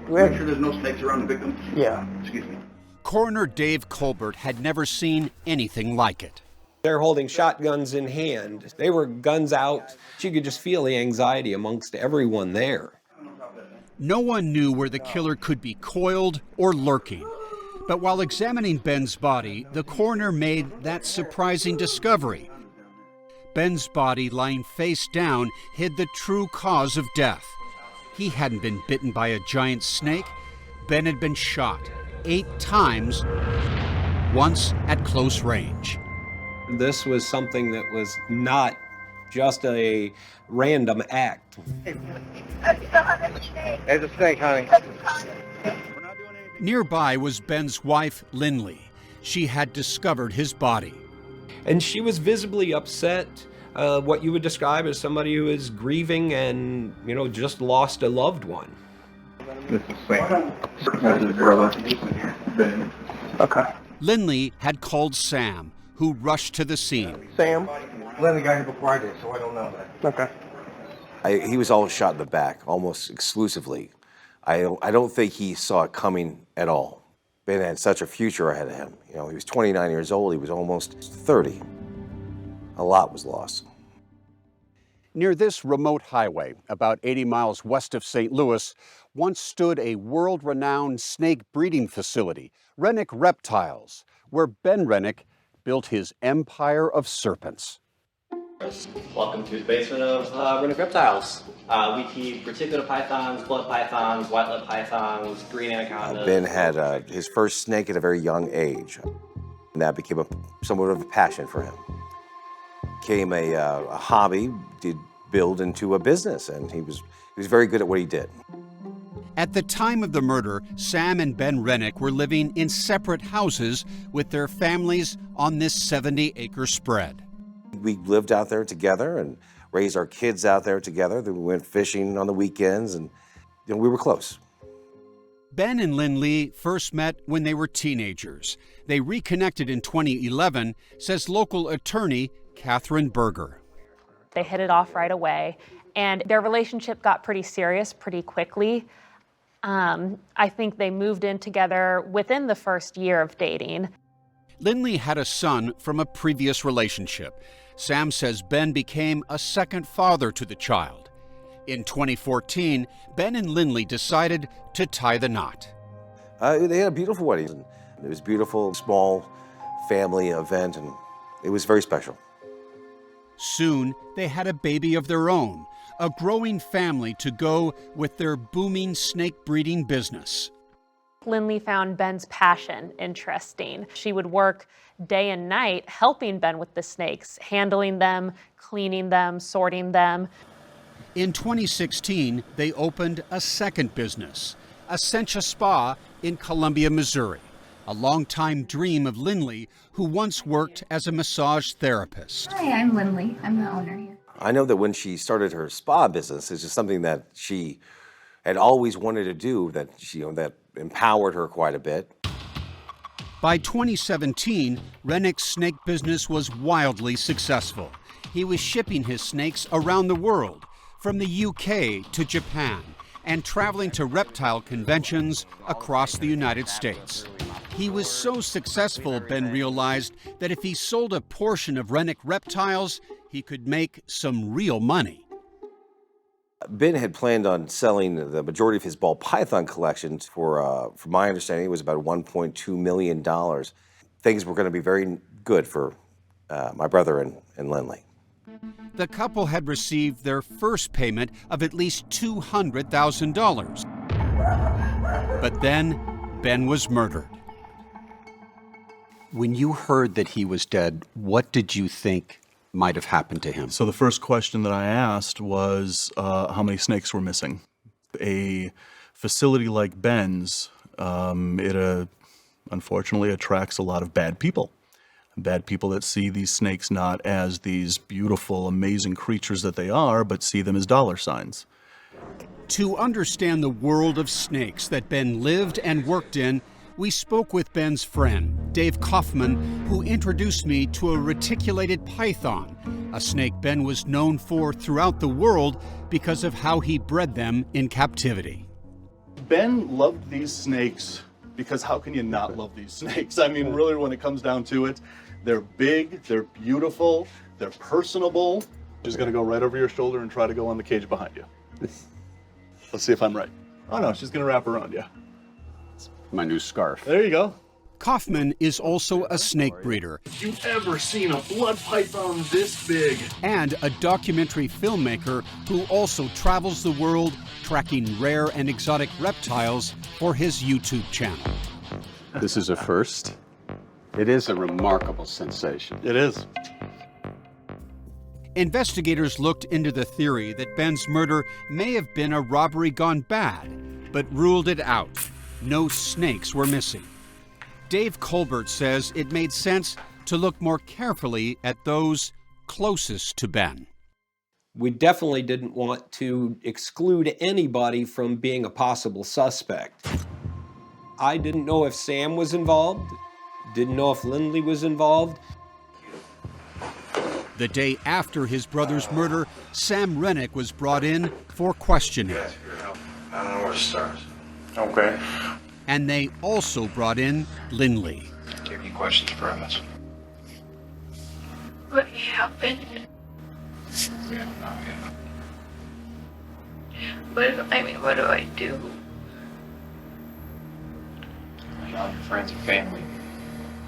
Make sure there's no snakes around the victim? Yeah. Excuse me. Coroner Dave Colbert had never seen anything like it. They're holding shotguns in hand. They were guns out. You could just feel the anxiety amongst everyone there. No one knew where the killer could be coiled or lurking. But while examining Ben's body, the coroner made that surprising discovery. Ben's body, lying face down, hid the true cause of death. He hadn't been bitten by a giant snake. Ben had been shot 8 times, once at close range. This was something that was not just a random act. There's a snake, honey. Nearby was Ben's wife, Lindley. She had discovered his body. And she was visibly upset, what you would describe as somebody who is grieving and, just lost a loved one. This is Sam. That's his brother, Ben. Okay. Lindley had called Sam, who rushed to the scene. Sam? Lenny got here before I did, so I don't know that. Okay. He was always shot in the back, almost exclusively. I don't think he saw it coming at all. Ben had such a future ahead of him. He was 29 years old, he was almost 30. A lot was lost. Near this remote highway, about 80 miles west of St. Louis, once stood a world-renowned snake breeding facility, Rennick Reptiles, where Ben Rennick built his empire of serpents. Welcome to the basement of Rennick Reptiles. We keep reticular pythons, blood pythons, white-lip pythons, green anacondas. Ben had his first snake at a very young age, and that became somewhat of a passion for him. Became a hobby, did build into a business, and he was very good at what he did. At the time of the murder, Sam and Ben Rennick were living in separate houses with their families on this 70-acre spread. We lived out there together and raised our kids out there together. We went fishing on the weekends, and we were close. Ben and Lindley first met when they were teenagers. They reconnected in 2011, says local attorney Catherine Berger. They hit it off right away, and their relationship got pretty serious pretty quickly. I think they moved in together within the first year of dating. Lindley had a son from a previous relationship. Sam says Ben became a second father to the child. In 2014, Ben and Lindley decided to tie the knot. They had a beautiful wedding. It was a beautiful, small family event, and it was very special. Soon, they had a baby of their own, a growing family to go with their booming snake breeding business. Lindley found Ben's passion interesting. She would work day and night helping Ben with the snakes, handling them, cleaning them, sorting them. In 2016, they opened a second business, Essentia Spa in Columbia, Missouri, a longtime dream of Lindley, who once worked as a massage therapist. Hi, I'm Lindley. I'm the owner here. I know that when she started her spa business, it's just something that she had always wanted to do, that that empowered her quite a bit. By 2017, Rennick's snake business was wildly successful. He was shipping his snakes around the world, from the UK to Japan, and traveling to reptile conventions across the United States. He was so successful, Ben realized, that if he sold a portion of Rennick reptiles, he could make some real money. Ben had planned on selling the majority of his ball python collection for, from my understanding, it was about $1.2 million. Things were going to be very good for my brother and Lindley. The couple had received their first payment of at least $200,000. But then, Ben was murdered. When you heard that he was dead, what did you think might have happened to him? So the first question that I asked was how many snakes were missing. A facility like Ben's, unfortunately attracts a lot of bad people. Bad people that see these snakes not as these beautiful, amazing creatures that they are, but see them as dollar signs. To understand the world of snakes that Ben lived and worked in, we spoke with Ben's friend, Dave Kaufman, who introduced me to a reticulated python, a snake Ben was known for throughout the world because of how he bred them in captivity. Ben loved these snakes because how can you not love these snakes? I mean, really, when it comes down to it, they're big, they're beautiful, they're personable. She's gonna go right over your shoulder and try to go on the cage behind you. Let's see if I'm right. Oh no, she's gonna wrap around you. My new scarf. There you go. Kaufman is also a snake breeder. If you've ever seen a blood python this big. And a documentary filmmaker who also travels the world tracking rare and exotic reptiles for his YouTube channel. This is a first. It is a remarkable sensation. It is. Investigators looked into the theory that Ben's murder may have been a robbery gone bad, but ruled it out. No snakes were missing. Dave Colbert says it made sense to look more carefully at those closest to Ben. We definitely didn't want to exclude anybody from being a possible suspect. I didn't know if Sam was involved, didn't know if Lindley was involved. The day after his brother's murder, Sam Rennick was brought in for questioning. I don't know where to start. Okay. And they also brought in Lindley. Do you have any questions for us? What happened? We don't know yet. What do I do? All your friends and family.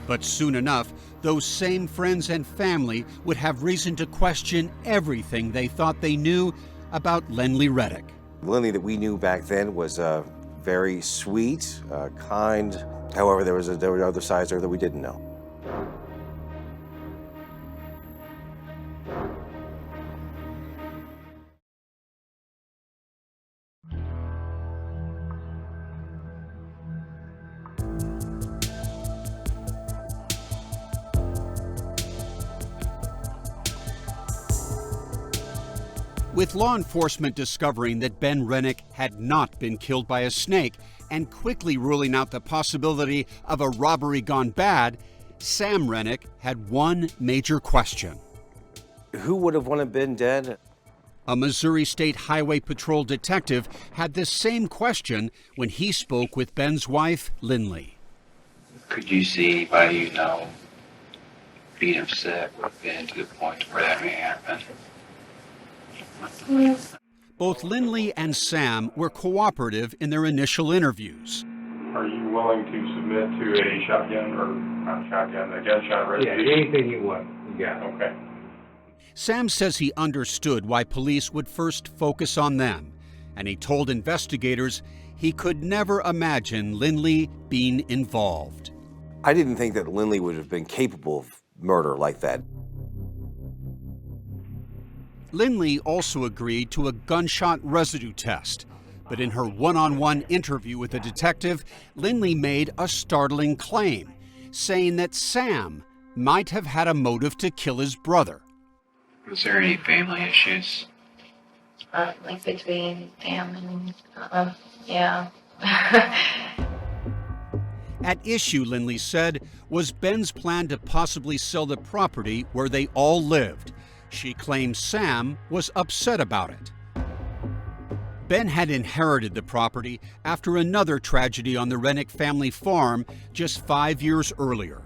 But soon enough, those same friends and family would have reason to question everything they thought they knew about Lindley Reddick. Lindley that we knew back then was very sweet, kind. However, there were other sides there that we didn't know. With law enforcement discovering that Ben Rennick had not been killed by a snake and quickly ruling out the possibility of a robbery gone bad, Sam Rennick had one major question. Who would have wanted Ben dead? A Missouri State Highway Patrol detective had this same question when he spoke with Ben's wife, Lindley. Could you see anybody you know being upset with Ben to the point where that may happen? Both Lindley and Sam were cooperative in their initial interviews. Are you willing to submit to a shotgun, or not shotgun, a gunshot resolution? Yeah, anything you want. Yeah. Okay. Sam says he understood why police would first focus on them, and he told investigators he could never imagine Lindley being involved. I didn't think that Lindley would have been capable of murder like that. Lindley also agreed to a gunshot residue test, but in her one-on-one interview with the detective, Lindley made a startling claim, saying that Sam might have had a motive to kill his brother. Was there any family issues? Like between Sam and, yeah. At issue, Lindley said, was Ben's plan to possibly sell the property where they all lived. She claims Sam was upset about it. Ben had inherited the property after another tragedy on the Rennick family farm just 5 years earlier,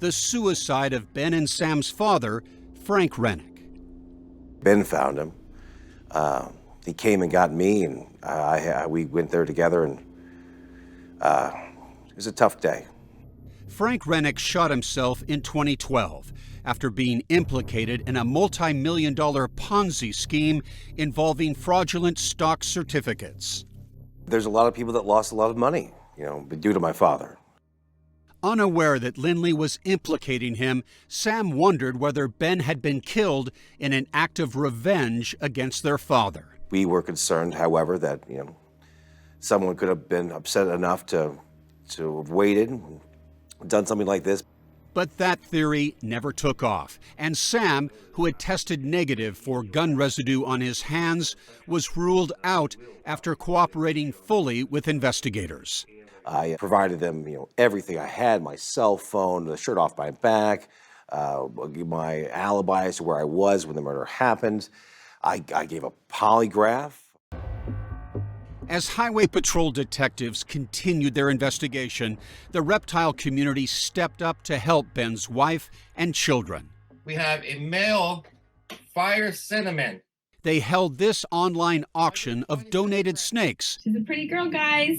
the suicide of Ben and Sam's father, Frank Rennick. Ben found him. He came and got me, and we went there together, and it was a tough day. Frank Rennick shot himself in 2012 after being implicated in a multi-million-dollar Ponzi scheme involving fraudulent stock certificates. There's a lot of people that lost a lot of money, due to my father. Unaware that Lindley was implicating him, Sam wondered whether Ben had been killed in an act of revenge against their father. We were concerned, however, that someone could have been upset enough to have waited and done something like this. But that theory never took off, and Sam, who had tested negative for gun residue on his hands, was ruled out after cooperating fully with investigators. I provided them, everything I had, my cell phone, the shirt off my back, my alibi as to where I was when the murder happened. I gave a polygraph. As Highway Patrol detectives continued their investigation, the reptile community stepped up to help Ben's wife and children. We have a male fire cinnamon. They held this online auction of donated snakes. She's a pretty girl, guys.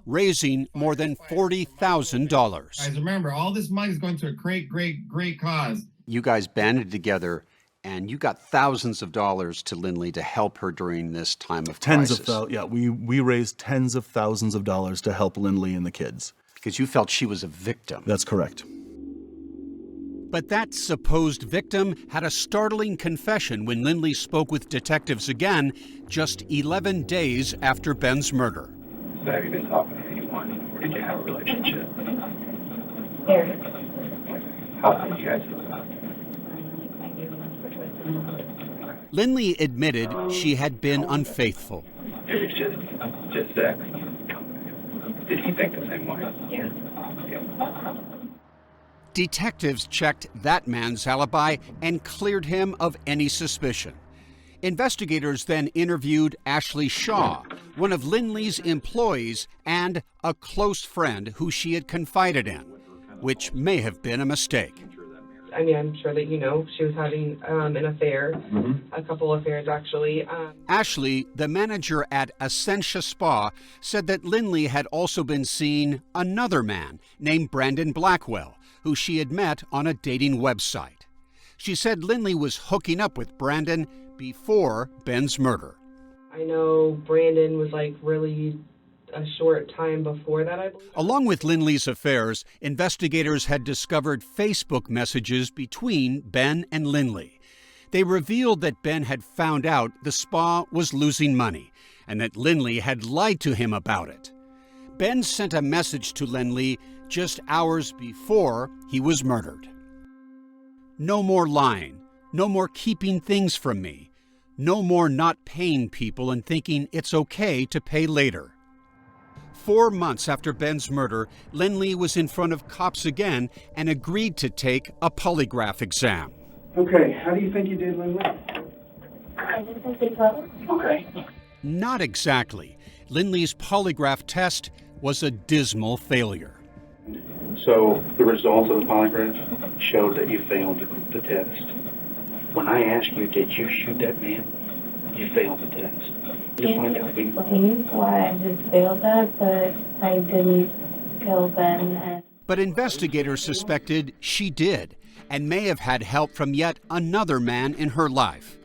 Raising more than $40,000. Guys, remember, all this money is going to a great, great, great cause. You guys banded together, and you got thousands of dollars to Lindley to help her during this time of crisis. We raised tens of thousands of dollars to help Lindley and the kids. Because you felt she was a victim. That's correct. But that supposed victim had a startling confession when Lindley spoke with detectives again just 11 days after Ben's murder. So have you been talking to anyone, or did you have a relationship? Eric. How did you guys feel about it? Lindley admitted she had been unfaithful. It was just sex. Did he think the same way? Yeah. Detectives checked that man's alibi and cleared him of any suspicion. Investigators then interviewed Ashley Shaw, one of Lindley's employees and a close friend who she had confided in, which may have been a mistake. I mean, I'm sure that you know she was having an affair, a couple affairs actually. Ashley, the manager at Essentia Spa, said that Lindley had also been seeing another man named Brandon Blackwell, who she had met on a dating website. She said Lindley was hooking up with Brandon before Ben's murder. I know Brandon was really a short time before that, I believe. Along with Lindley's affairs, investigators had discovered Facebook messages between Ben and Lindley. They revealed that Ben had found out the spa was losing money and that Lindley had lied to him about it. Ben sent a message to Lindley just hours before he was murdered. No more lying. No more keeping things from me. No more not paying people and thinking it's okay to pay later. 4 months after Ben's murder, Lindley was in front of cops again and agreed to take a polygraph exam. Okay, how do you think you did, Lindley? I didn't think they could. Okay. Not exactly. Lindley's polygraph test was a dismal failure. So the results of the polygraph showed that you failed the test. When I asked you, did you shoot that man? You failed the test. Can you explain why I just failed that, but I didn't kill Ben? But investigators suspected she did and may have had help from yet another man in her life.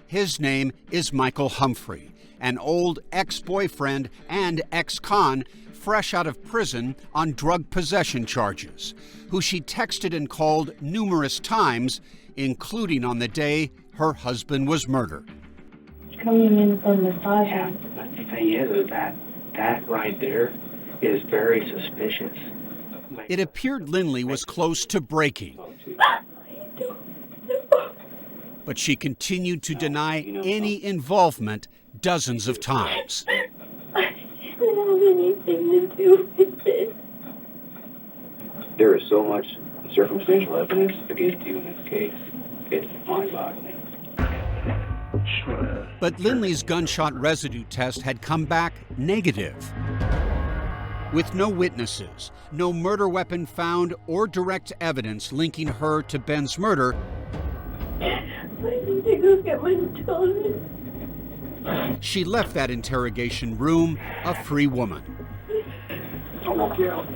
His name is Michael Humphrey, an old ex-boyfriend and ex-con fresh out of prison on drug possession charges, who she texted and called numerous times, including on the day her husband was murdered. Coming in for massage. Yeah, but the thing is that right there is very suspicious. It appeared Lindley was close to breaking, but she continued to deny any involvement dozens of times. I didn't have anything to do with it. There is so much circumstantial evidence against you in this case. It's mind-boggling. But Lindley's gunshot residue test had come back negative. With no witnesses, no murder weapon found, or direct evidence linking her to Ben's murder, I need to go get my children. she left that interrogation room a free woman. I'll walk you out.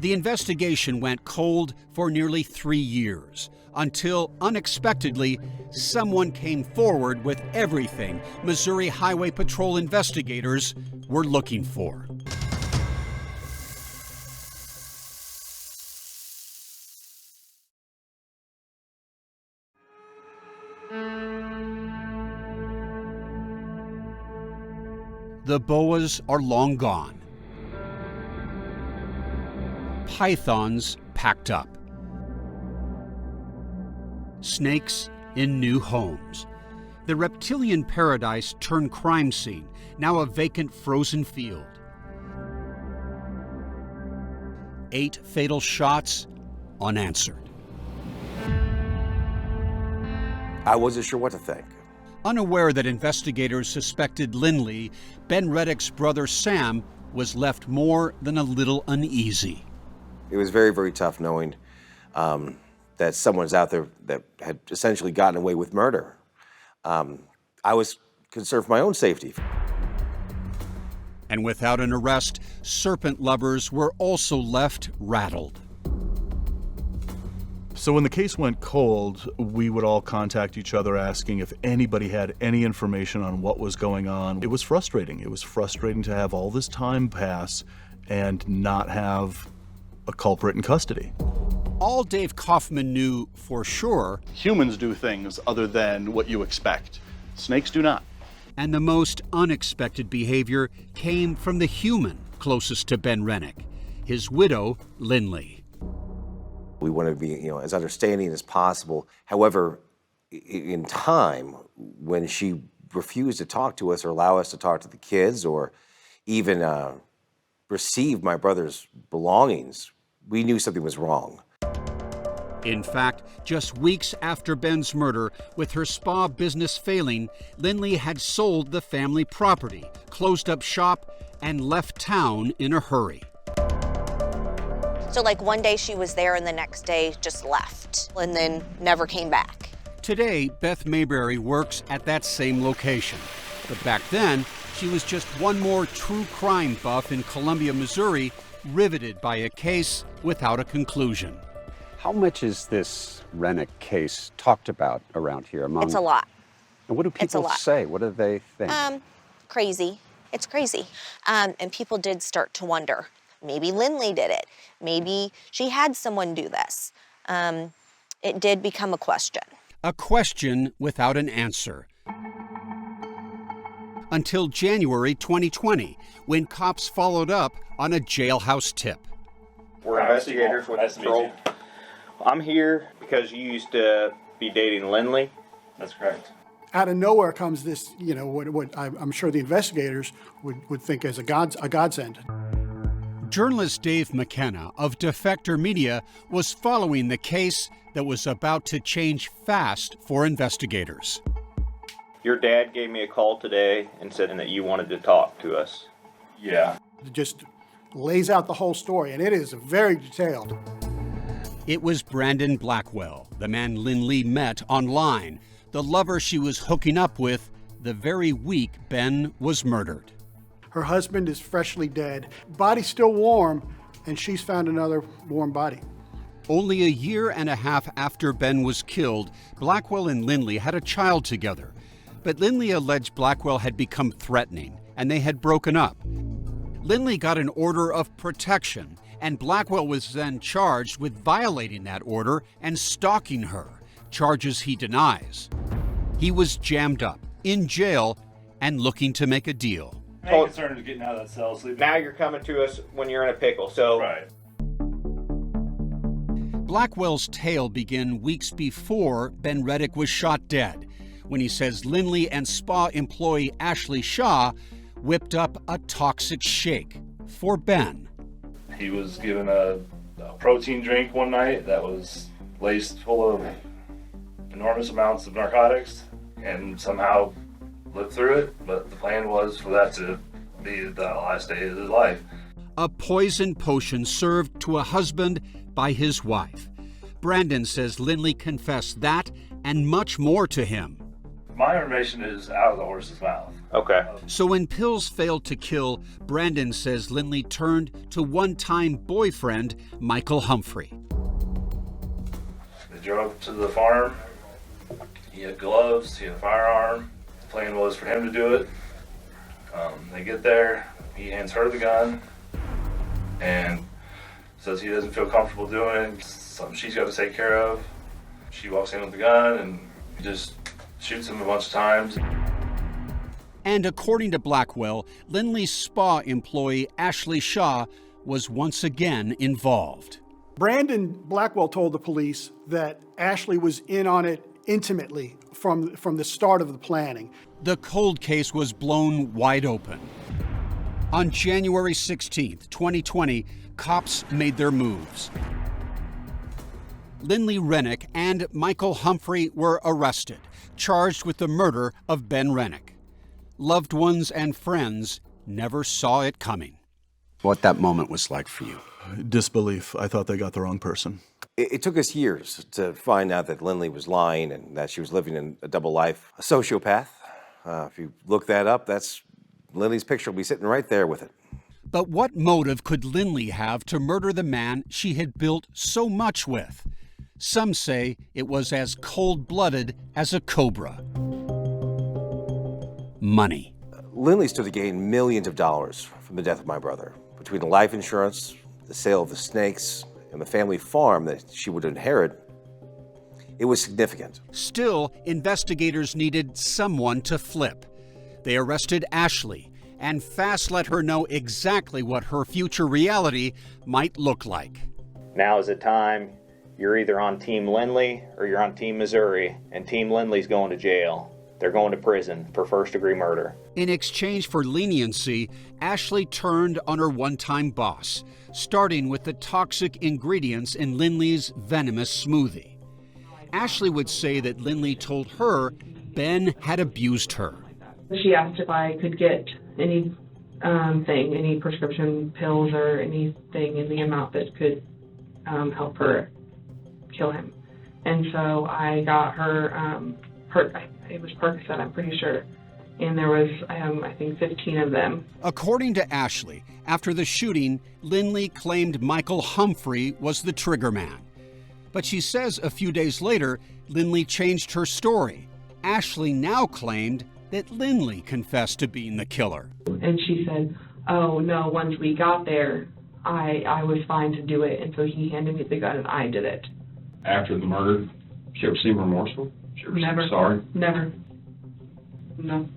The investigation went cold for nearly 3 years, until unexpectedly, someone came forward with everything Missouri Highway Patrol investigators were looking for. The boas are long gone. Pythons packed up. Snakes in new homes. The reptilian paradise turned crime scene, now a vacant frozen field. 8 fatal shots unanswered. I wasn't sure what to think. Unaware that investigators suspected Lindley, Ben Reddick's brother Sam was left more than a little uneasy. It was very, very tough knowing that someone's out there that had essentially gotten away with murder. I was concerned for my own safety. And without an arrest, serpent lovers were also left rattled. So when the case went cold, we would all contact each other asking if anybody had any information on what was going on. It was frustrating. It was frustrating to have all this time pass and not have a culprit in custody. All Dave Kaufman knew for sure, humans do things other than what you expect. Snakes do not. And the most unexpected behavior came from the human closest to Ben Rennick, his widow, Lindley. We wanted to be, as understanding as possible. However, in time, when she refused to talk to us or allow us to talk to the kids or even receive my brother's belongings, we knew something was wrong. In fact, just weeks after Ben's murder, with her spa business failing, Lindley had sold the family property, closed up shop, and left town in a hurry. So like one day she was there and the next day just left and then never came back. Today, Beth Mayberry works at that same location. But back then, she was just one more true crime buff in Columbia, Missouri, riveted by a case without a conclusion. How much is this Rennick case talked about around here among? It's a lot. And what do people say? What do they think? Crazy. It's crazy. And people did start to wonder, maybe Lindley did it. Maybe she had someone do this. It did become a question. A question without an answer. Until January 2020, when cops followed up on a jailhouse tip. We're investigators with Patrol. I'm here because you used to be dating Lindley. That's correct. Out of nowhere comes this, what I'm sure the investigators would think as a godsend. Journalist Dave McKenna of Defector Media was following the case that was about to change fast for investigators. Your dad gave me a call today and said that you wanted to talk to us. Yeah. It just lays out the whole story, and it is very detailed. It was Brandon Blackwell, the man Lindley met online, the lover she was hooking up with the very week Ben was murdered. Her husband is freshly dead, body's still warm, and she's found another warm body. Only a year and a half after Ben was killed, Blackwell and Lindley had a child together. But Lindley alleged Blackwell had become threatening, and they had broken up. Lindley got an order of protection, and Blackwell was then charged with violating that order and stalking her, charges he denies. He was jammed up, in jail, and looking to make a deal. I'm concerned with getting out of that cell, sleeping. Now you're coming to us when you're in a pickle, so... Right. Blackwell's tale began weeks before Ben Reddick was shot dead, when he says Lindley and spa employee Ashley Shaw whipped up a toxic shake for Ben. He was given a protein drink one night that was laced full of enormous amounts of narcotics and somehow lived through it, but the plan was for that to be the last day of his life. A poison potion served to a husband by his wife. Brandon says Lindley confessed that and much more to him. My information is out of the horse's mouth. Okay. So when pills failed to kill, Brandon says Lindley turned to one-time boyfriend Michael Humphrey. They drove to the farm. He had gloves, he had a firearm. The plan was for him to do it. They get there, he hands her the gun and says he doesn't feel comfortable doing it. Something she's got to take care of. She walks in with the gun and just shoots him a bunch of times. And according to Blackwell, Lindley's spa employee Ashley Shaw was once again involved. Brandon Blackwell told the police that Ashley was in on it intimately from the start of the planning. The cold case was blown wide open. On January 16th, 2020, cops made their moves. Lindley Rennick and Michael Humphrey were arrested, charged with the murder of Ben Rennick. Loved ones and friends never saw it coming. What that moment was like for you? Disbelief. I thought they got the wrong person. It took us years to find out that Lindley was lying and that she was living in a double life. A sociopath. If you look that up, that's Lindley's picture will be sitting right there with it. But what motive could Lindley have to murder the man she had built so much with? Some say it was as cold-blooded as a cobra. Money. Lindley stood to gain millions of dollars from the death of my brother. Between the life insurance, the sale of the snakes, and the family farm that she would inherit, it was significant. Still, investigators needed someone to flip. They arrested Ashley and fast let her know exactly what her future reality might look like. Now is the time. You're either on Team Lindley or you're on Team Missouri, and Team Lindley's going to jail. They're going to prison for first-degree murder. In exchange for leniency, Ashley turned on her one-time boss, starting with the toxic ingredients in Lindley's venomous smoothie. Ashley would say that Lindley told her Ben had abused her. She asked if I could get any prescription pills or anything in the amount that could help her kill him. And so I got her, it was Percocet, I'm pretty sure. And there was, I think, 15 of them. According to Ashley, after the shooting, Lindley claimed Michael Humphrey was the trigger man. But she says a few days later, Lindley changed her story. Ashley now claimed that Lindley confessed to being the killer. And she said, oh, no, once we got there, I was fine to do it, and so he handed me the gun and I did it. After the murder, she ever seem remorseful? She ever Never. seem sorry? Never. No.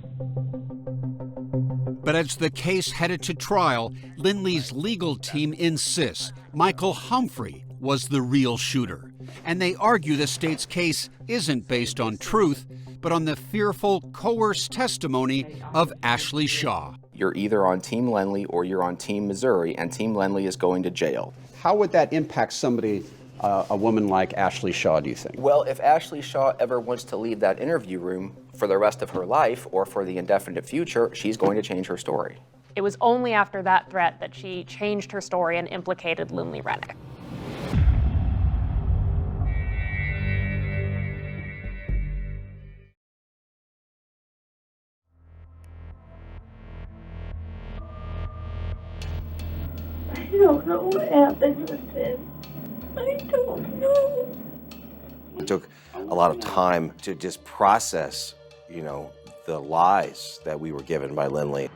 But as the case headed to trial, Lindley's legal team insists Michael Humphrey was the real shooter. And they argue the state's case isn't based on truth, but on the fearful, coerced testimony of Ashley Shaw. You're either on Team Lindley or you're on Team Missouri, and Team Lindley is going to jail. How would that impact somebody, a woman like Ashley Shaw, do you think? Well, if Ashley Shaw ever wants to leave that interview room for the rest of her life or for the indefinite future, she's going to change her story. It was only after that threat that she changed her story and implicated Lindley Rennick. I don't know what happened with him. I don't know. It took a lot of time to just process, the lies that we were given by Lindley.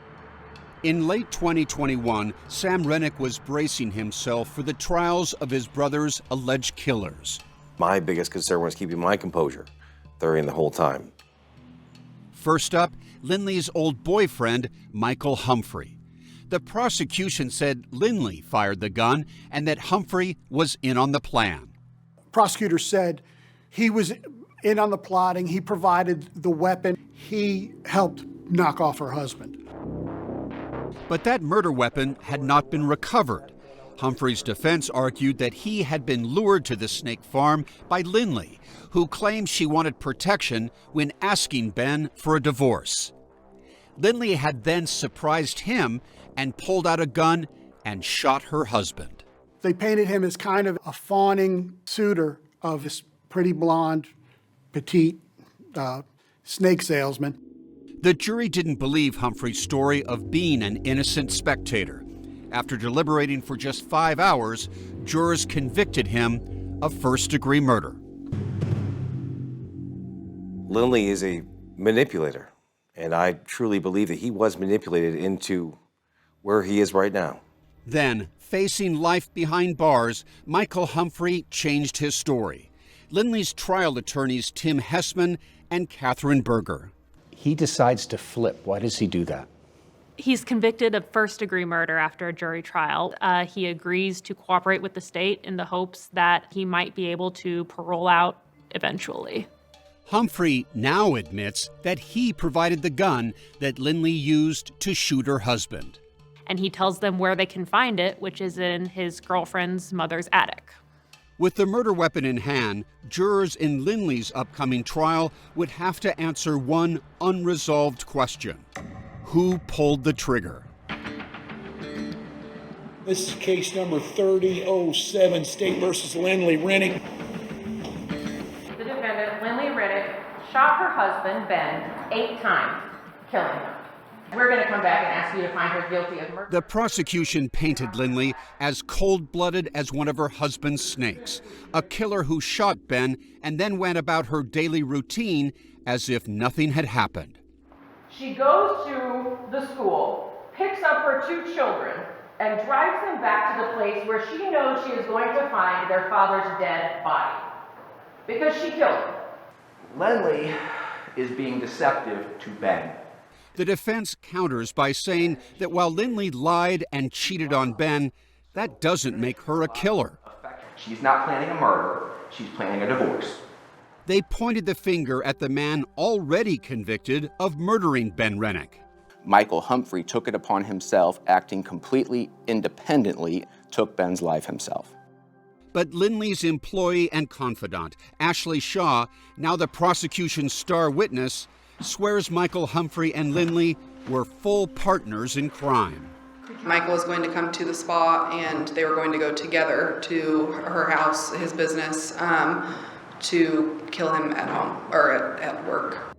In late 2021, Sam Rennick was bracing himself for the trials of his brother's alleged killers. My biggest concern was keeping my composure during the whole time. First up, Lindley's old boyfriend, Michael Humphrey. The prosecution said Lindley fired the gun and that Humphrey was in on the plan. Prosecutor said he was in on the plotting, he provided the weapon, he helped knock off her husband. But that murder weapon had not been recovered. Humphrey's defense argued that he had been lured to the snake farm by Lindley, who claimed she wanted protection when asking Ben for a divorce. Lindley had then surprised him and pulled out a gun and shot her husband. They painted him as kind of a fawning suitor of this pretty blonde, petite snake salesman. The jury didn't believe Humphrey's story of being an innocent spectator. After deliberating for just 5 hours, jurors convicted him of first-degree murder. Lindley is a manipulator, and I truly believe that he was manipulated into where he is right now. Then, facing life behind bars, Michael Humphrey changed his story. Lindley's trial attorneys Tim Hessman and Catherine Berger. He decides to flip. Why does he do that? He's convicted of first-degree murder after a jury trial. He agrees to cooperate with the state in the hopes that he might be able to parole out eventually. Humphrey now admits that he provided the gun that Lindley used to shoot her husband. And he tells them where they can find it, which is in his girlfriend's mother's attic. With the murder weapon in hand, jurors in Lindley's upcoming trial would have to answer one unresolved question. Who pulled the trigger? This is case number 3007, State versus Lindley Rennick. The defendant, Lindley Rennick, shot her husband, Ben, 8 times, killing him. We're going to come back and ask you to find her guilty of murder. The prosecution painted Lindley as cold-blooded as one of her husband's snakes, a killer who shot Ben and then went about her daily routine as if nothing had happened. She goes to the school, picks up her 2 children, and drives them back to the place where she knows she is going to find their father's dead body. Because she killed him. Lindley is being deceptive to Ben. The defense counters by saying that while Lindley lied and cheated on Ben, that doesn't make her a killer. She's not planning a murder, she's planning a divorce. They pointed the finger at the man already convicted of murdering Ben Rennick. Michael Humphrey took it upon himself, acting completely independently, took Ben's life himself. But Lindley's employee and confidant, Ashley Shaw, now the prosecution's star witness, swears Michael Humphrey and Lindley were full partners in crime. Michael was going to come to the spa and they were going to go together to her house, his business, to kill him at home or at work.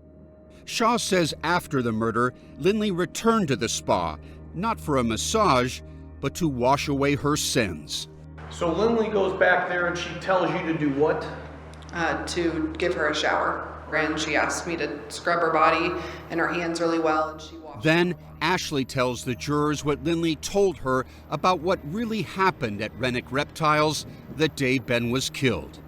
Shaw says after the murder, Lindley returned to the spa, not for a massage, but to wash away her sins. So Lindley goes back there and she tells you to do what? To give her a shower. And she asked me to scrub her body and her hands really well, and she washed. Then Ashley tells the jurors what Lindley told her about what really happened at Rennick Reptiles the day Ben was killed.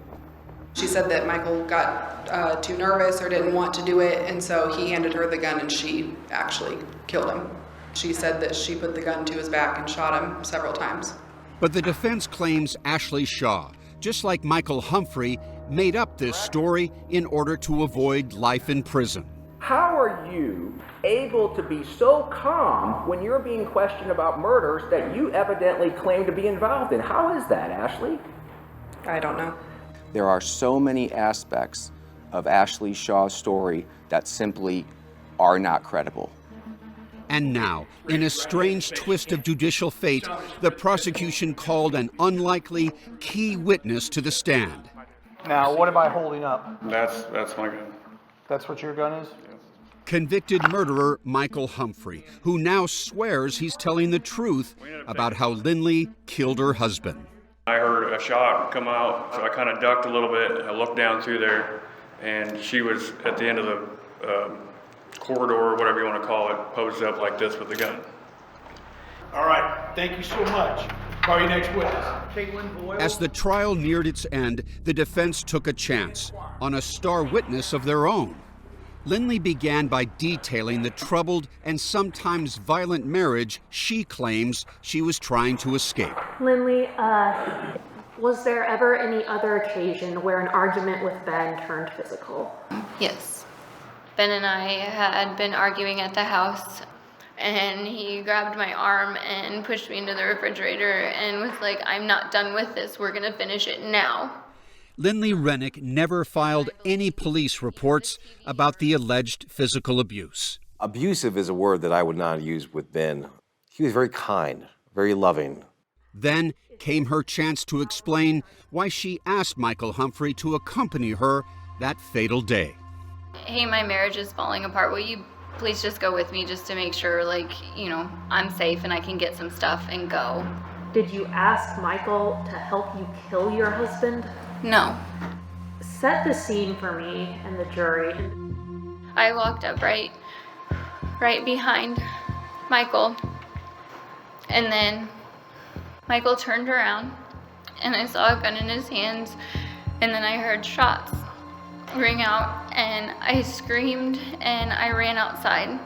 She said that Michael got too nervous or didn't want to do it, and so he handed her the gun and she actually killed him. She said that she put the gun to his back and shot him several times. But the defense claims Ashley Shaw, just like Michael Humphrey, made up this story in order to avoid life in prison. How are you able to be so calm when you're being questioned about murders that you evidently claim to be involved in? How is that, Ashley? I don't know. There are so many aspects of Ashley Shaw's story that simply are not credible. And now, in a strange twist of judicial fate, the prosecution called an unlikely key witness to the stand. Now, what am I holding up? That's my gun. That's what your gun is? Convicted murderer Michael Humphrey, who now swears he's telling the truth about how Lindley killed her husband. I heard a shot come out, so I kind of ducked a little bit. I looked down through there, and she was at the end of corridor, whatever you want to call it, posed up like this with a gun. All right, thank you so much. Call your next witness. Caitlin Boyle. As the trial neared its end, the defense took a chance on a star witness of their own. Lindley began by detailing the troubled and sometimes violent marriage she claims she was trying to escape. Lindley, was there ever any other occasion where an argument with Ben turned physical? Yes. Ben and I had been arguing at the house, and he grabbed my arm and pushed me into the refrigerator and was like, "I'm not done with this, we're gonna finish it now." Lindley Rennick never filed any police reports about the alleged physical abuse. Abusive is a word that I would not use with Ben. He was very kind, very loving. Then came her chance to explain why she asked Michael Humphrey to accompany her that fatal day. "Hey, my marriage is falling apart. Will you please just go with me just to make sure, like, you know, I'm safe and I can get some stuff and go?" Did you ask Michael to help you kill your husband? No. Set the scene for me and the jury. I walked up right behind Michael, and then Michael turned around and I saw a gun in his hands, and then I heard shots ring out and I screamed and I ran outside,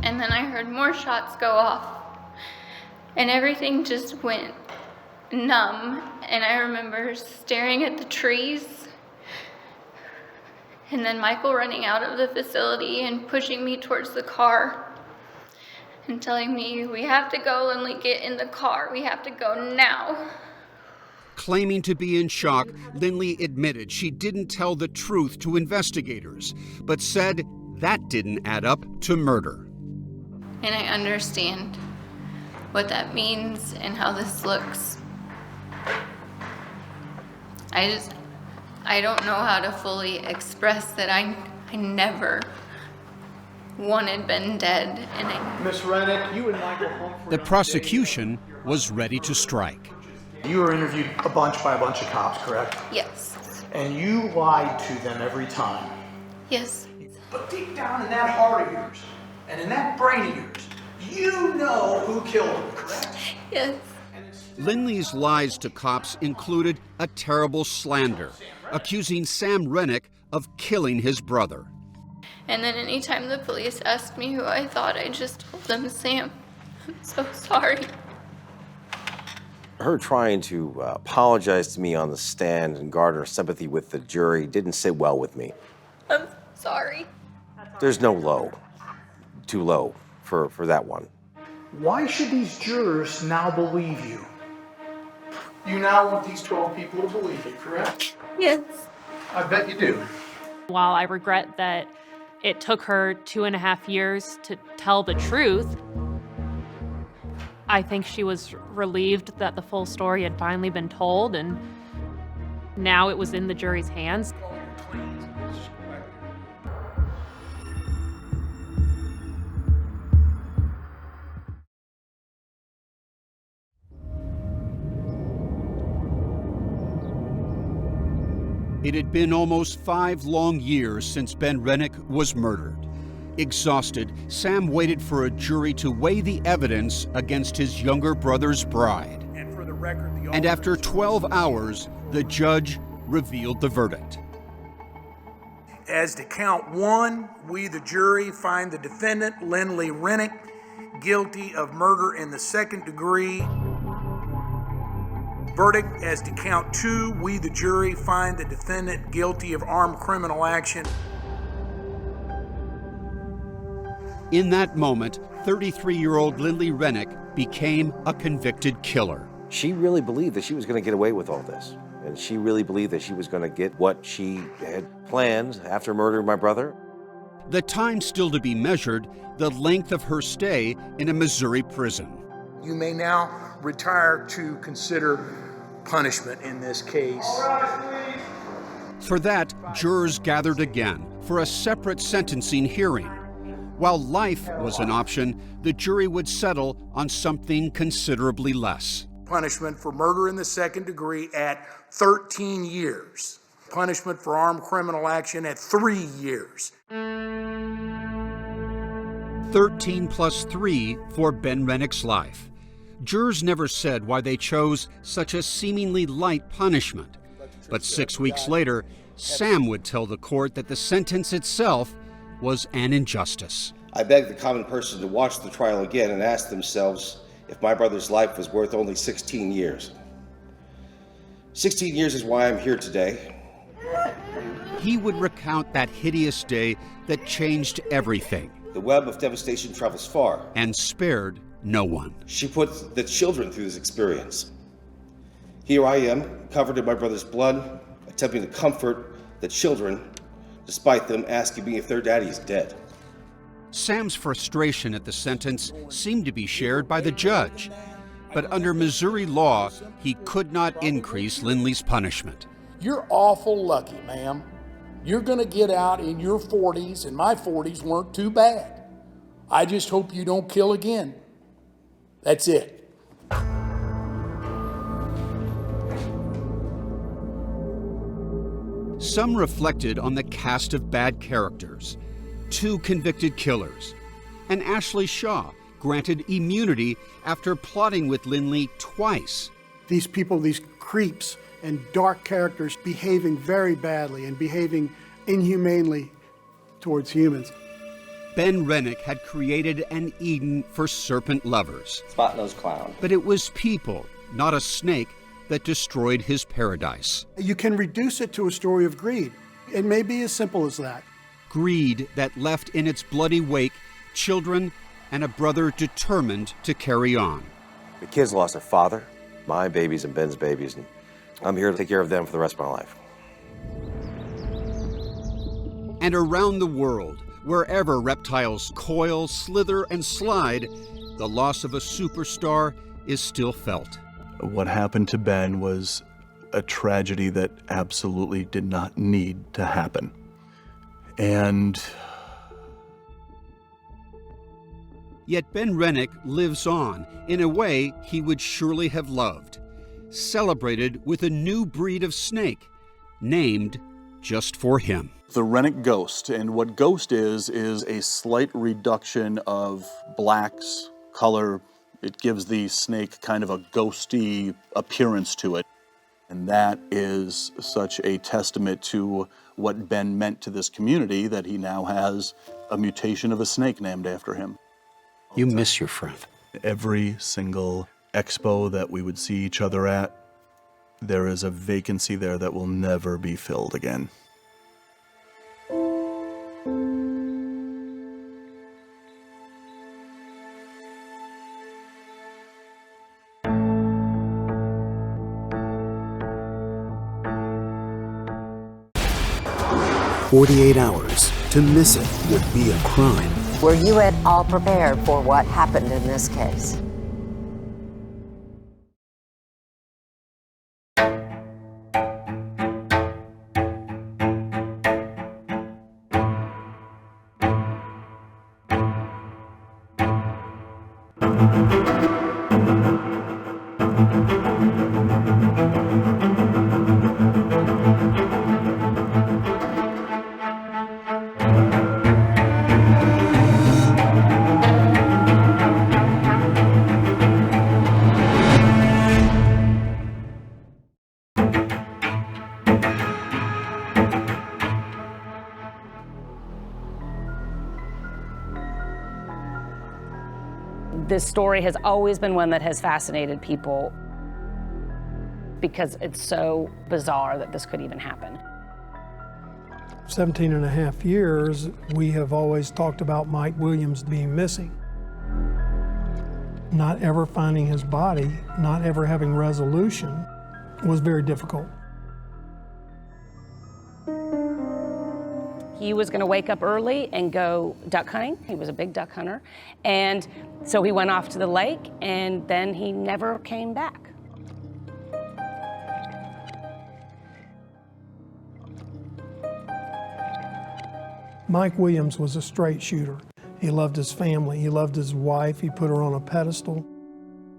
and then I heard more shots go off and everything just went numb, and I remember staring at the trees and then Michael running out of the facility and pushing me towards the car and telling me, "We have to go, Lindley, get in the car, we have to go now." Claiming to be in shock, Lindley admitted she didn't tell the truth to investigators, but said that didn't add up to murder. And I understand what that means and how this looks. I don't know how to fully express that I never wanted Ben dead. And Miss Rennick, you and Michael Humphrey. The prosecution was ready to strike. You were interviewed by a bunch of cops, correct? Yes. And you lied to them every time. Yes. But deep down in that heart of yours and in that brain of yours, you know who killed him, correct? Yes. Lindley's lies to cops included a terrible slander, accusing Sam Rennick of killing his brother. And then anytime the police asked me who I thought, I just told them Sam. I'm so sorry. Her trying to apologize to me on the stand and garner sympathy with the jury didn't sit well with me. I'm sorry. There's no low, too low for that one. Why should these jurors now believe you? You now want these 12 people to believe you, correct? Yes. I bet you do. While I regret that it took her 2.5 years to tell the truth, I think she was relieved that the full story had finally been told, and now it was in the jury's hands. It had been almost 5 long years since Ben Rennick was murdered. Exhausted, Sam waited for a jury to weigh the evidence against his younger brother's bride. And after 12 hours, the judge revealed the verdict. As to count 1, we, the jury, find the defendant, Lindley Rennick, guilty of murder in the 2nd degree. Verdict as to count 2, we, the jury, find the defendant guilty of armed criminal action. In that moment, 33-year-old Lindley Rennick became a convicted killer. She really believed that she was going to get away with all this. And she really believed that she was going to get what she had planned after murdering my brother. The time still to be measured, the length of her stay in a Missouri prison. You may now retire to consider punishment in this case. For that, jurors gathered again for a separate sentencing hearing. While life was an option, the jury would settle on something considerably less. Punishment for murder in the 2nd degree at 13 years. Punishment for armed criminal action at 3 years. 13 plus 3 for Ben Rennick's life. Jurors never said why they chose such a seemingly light punishment. But 6 weeks later, Sam would tell the court that the sentence itself was an injustice. I beg the common person to watch the trial again and ask themselves if my brother's life was worth only 16 years. 16 years is why I'm here today. He would recount that hideous day that changed everything. The web of devastation travels far. And spared no one. She put the children through this experience. Here I am, covered in my brother's blood, attempting to comfort the children, despite them asking me if their daddy is dead. Sam's frustration at the sentence seemed to be shared by the judge. But under Missouri law, he could not increase Lindley's punishment. You're awful lucky, ma'am. You're gonna get out in your 40s, and my 40s weren't too bad. I just hope you don't kill again. That's it. Some reflected on the cast of bad characters. 2 convicted killers. And Ashley Shaw, granted immunity after plotting with Lindley twice. These people, these creeps and dark characters behaving very badly and behaving inhumanely towards humans. Ben Rennick had created an Eden for serpent lovers. Spot-nosed clown. But it was people, not a snake, that destroyed his paradise. You can reduce it to a story of greed. It may be as simple as that. Greed that left in its bloody wake children and a brother determined to carry on. The kids lost their father, my babies and Ben's babies, and I'm here to take care of them for the rest of my life. And around the world, wherever reptiles coil, slither, and slide, the loss of a superstar is still felt. What happened to Ben was a tragedy that absolutely did not need to happen. And yet Ben Rennick lives on in a way he would surely have loved, celebrated with a new breed of snake, named just for him. the Rennick Ghost, and what Ghost is a slight reduction of blacks, color. It gives the snake kind of a ghosty appearance to it. And that is such a testament to what Ben meant to this community that he now has a mutation of a snake named after him. You miss your friend. Every single expo that we would see each other at, there is a vacancy there that will never be filled again. "48 hours to miss it would be a crime." Were you at all prepared for what happened in this case? This story has always been one that has fascinated people because it's so bizarre that this could even happen. 17 and a half years, we have always talked about Mike Williams being missing. Not ever finding his body, not ever having resolution was very difficult. He was going to wake up early and go duck hunting. He was a big duck hunter. And so he went off to the lake, and then he never came back. Mike Williams was a straight shooter. He loved his family. He loved his wife. He put her on a pedestal.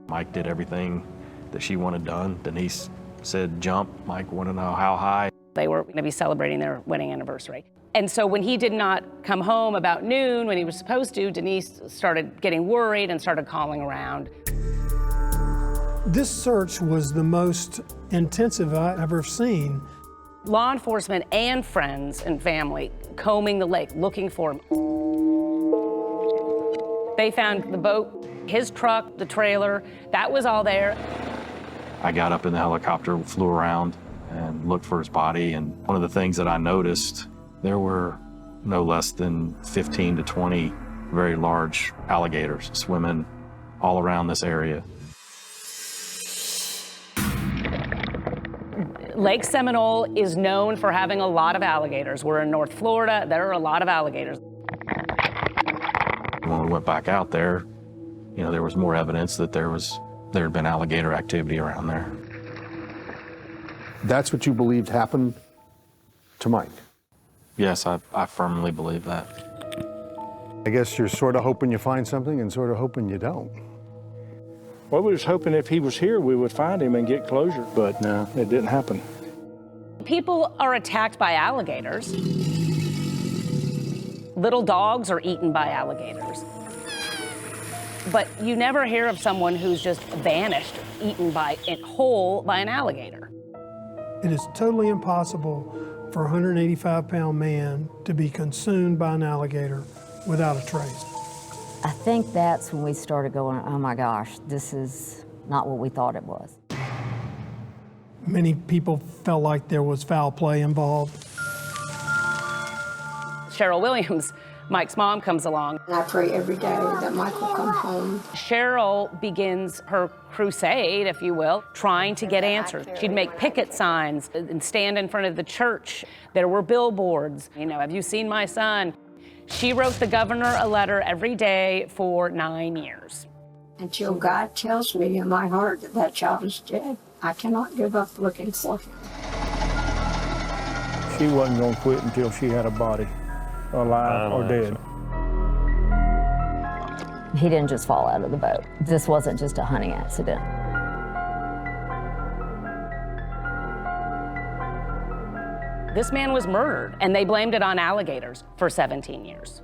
Mike did everything that she wanted done. Denise said jump. Mike wanted to know how high. They were going to be celebrating their wedding anniversary. And so when he did not come home about noon when he was supposed to, Denise started getting worried and started calling around. This search was the most intensive I've ever seen. Law enforcement and friends and family combing the lake, looking for him. They found the boat, his truck, the trailer, that was all there. I got up in the helicopter, flew around, and looked for his body. And one of the things that I noticed, there were no less than 15 to 20 very large alligators swimming all around this area. Lake Seminole is known for having a lot of alligators. We're in North Florida, there are a lot of alligators. When we went back out there, you know, there was more evidence that there had been alligator activity around there. That's what you believed happened to Mike? Yes, I firmly believe that. I guess you're sort of hoping you find something and sort of hoping you don't. Well, we was hoping if he was here, we would find him and get closure, but no, it didn't happen. People are attacked by alligators. Little dogs are eaten by alligators. But you never hear of someone who's just vanished, eaten whole by an alligator. It is totally impossible for a 185-pound man to be consumed by an alligator without a trace. I think that's when we started going, oh my gosh, this is not what we thought it was. Many people felt like there was foul play involved. Cheryl Williams, Mike's mom, comes along. I pray every day that Mike will come home. Cheryl begins her crusade, if you will, trying to get answers. She'd make picket signs and stand in front of the church. There were billboards. You know, have you seen my son? She wrote the governor a letter every day for 9 years. Until God tells me in my heart that that child is dead, I cannot give up looking for him. She wasn't going to quit until she had a body, alive or dead. He didn't just fall out of the boat. This wasn't just a hunting accident. This man was murdered, and they blamed it on alligators for 17 years.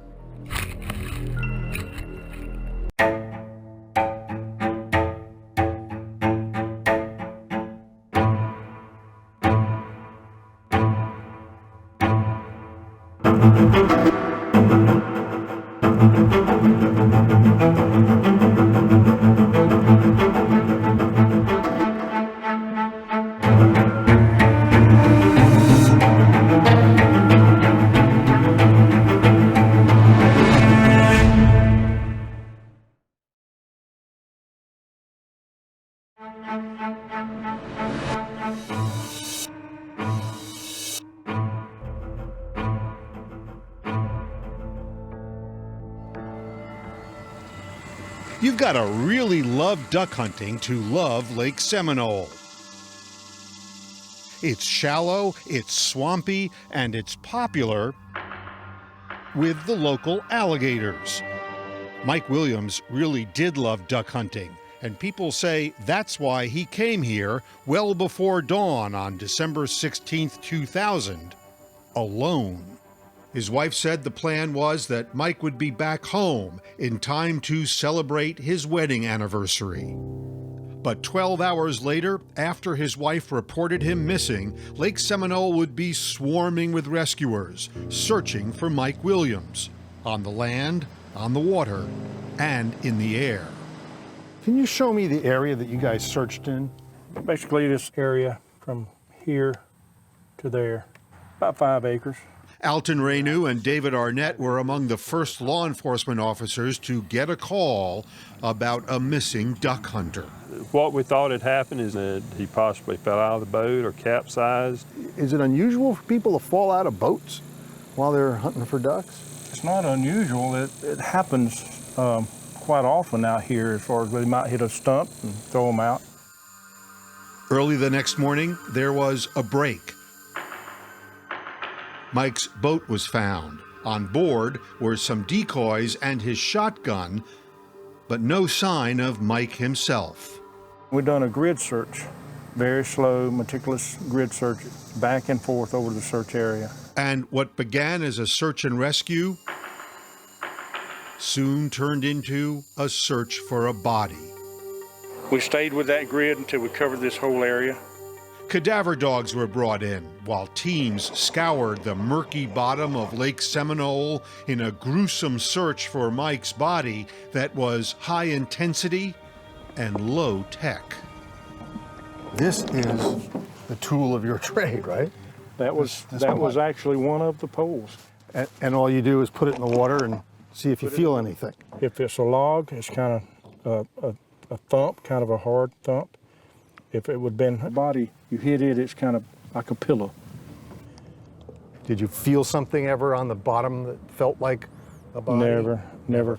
You've got to really love duck hunting to love Lake Seminole. It's shallow, it's swampy, and it's popular with the local alligators. Mike Williams really did love duck hunting, and people say that's why he came here well before dawn on December 16th, 2000, alone. His wife said the plan was that Mike would be back home in time to celebrate his wedding anniversary. But 12 hours later, after his wife reported him missing, Lake Seminole would be swarming with rescuers, searching for Mike Williams, on the land, on the water, and in the air. Can you show me the area that you guys searched in? Basically this area from here to there, about 5 acres. Alton Renu and David Arnett were among the first law enforcement officers to get a call about a missing duck hunter. What we thought had happened is that he possibly fell out of the boat or capsized. Is it unusual for people to fall out of boats while they're hunting for ducks? It's not unusual. It happens quite often out here, as far as they might hit a stump and throw them out. Early the next morning, there was a break. Mike's boat was found. On board were some decoys and his shotgun, but no sign of Mike himself. We've done a grid search Very slow, meticulous grid search, back and forth over the search area. And what began as a search and rescue soon turned into a search for a body. We stayed with that grid until we covered this whole area. Cadaver dogs were brought in while teams scoured the murky bottom of Lake Seminole in a gruesome search for Mike's body that was high intensity and low tech. This is the tool of your trade, right? That was actually one of the poles. And all you do is put it in the water and see if you feel anything. If it's a log, it's kind of a thump, kind of a hard thump. If it would have been a body, you hit it, it's kind of like a pillow. Did you feel something ever on the bottom that felt like a body? Never.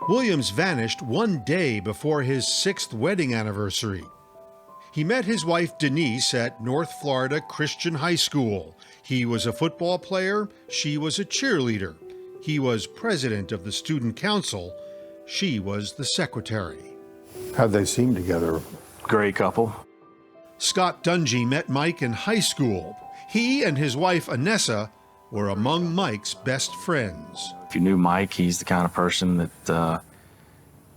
Williams vanished one day before his 6th wedding anniversary. He met his wife Denise at North Florida Christian High School. He was a football player, she was a cheerleader. He was president of the student council, she was the secretary. How'd they seem together? Great couple. Scott Dungy met Mike in high school. He and his wife Anessa were among Mike's best friends. If you knew Mike, he's the kind of person that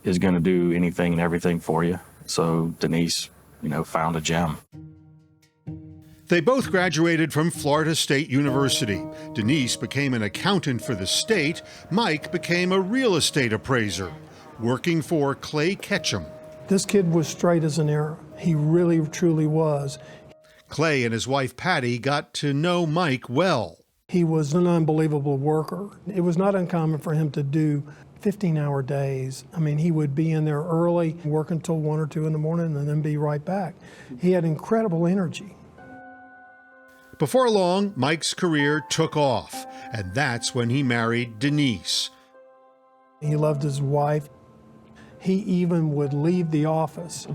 is going to do anything and everything for you. So Denise, found a gem. They both graduated from Florida State University. Denise became an accountant for the state. Mike became a real estate appraiser, working for Clay Ketchum. This kid was straight as an arrow. He really, truly was. Clay and his wife Patty got to know Mike well. He was an unbelievable worker. It was not uncommon for him to do 15-hour days. I mean, he would be in there early, work until 1 or 2 in the morning, and then be right back. He had incredible energy. Before long, Mike's career took off, and that's when he married Denise. He loved his wife. He even would leave the office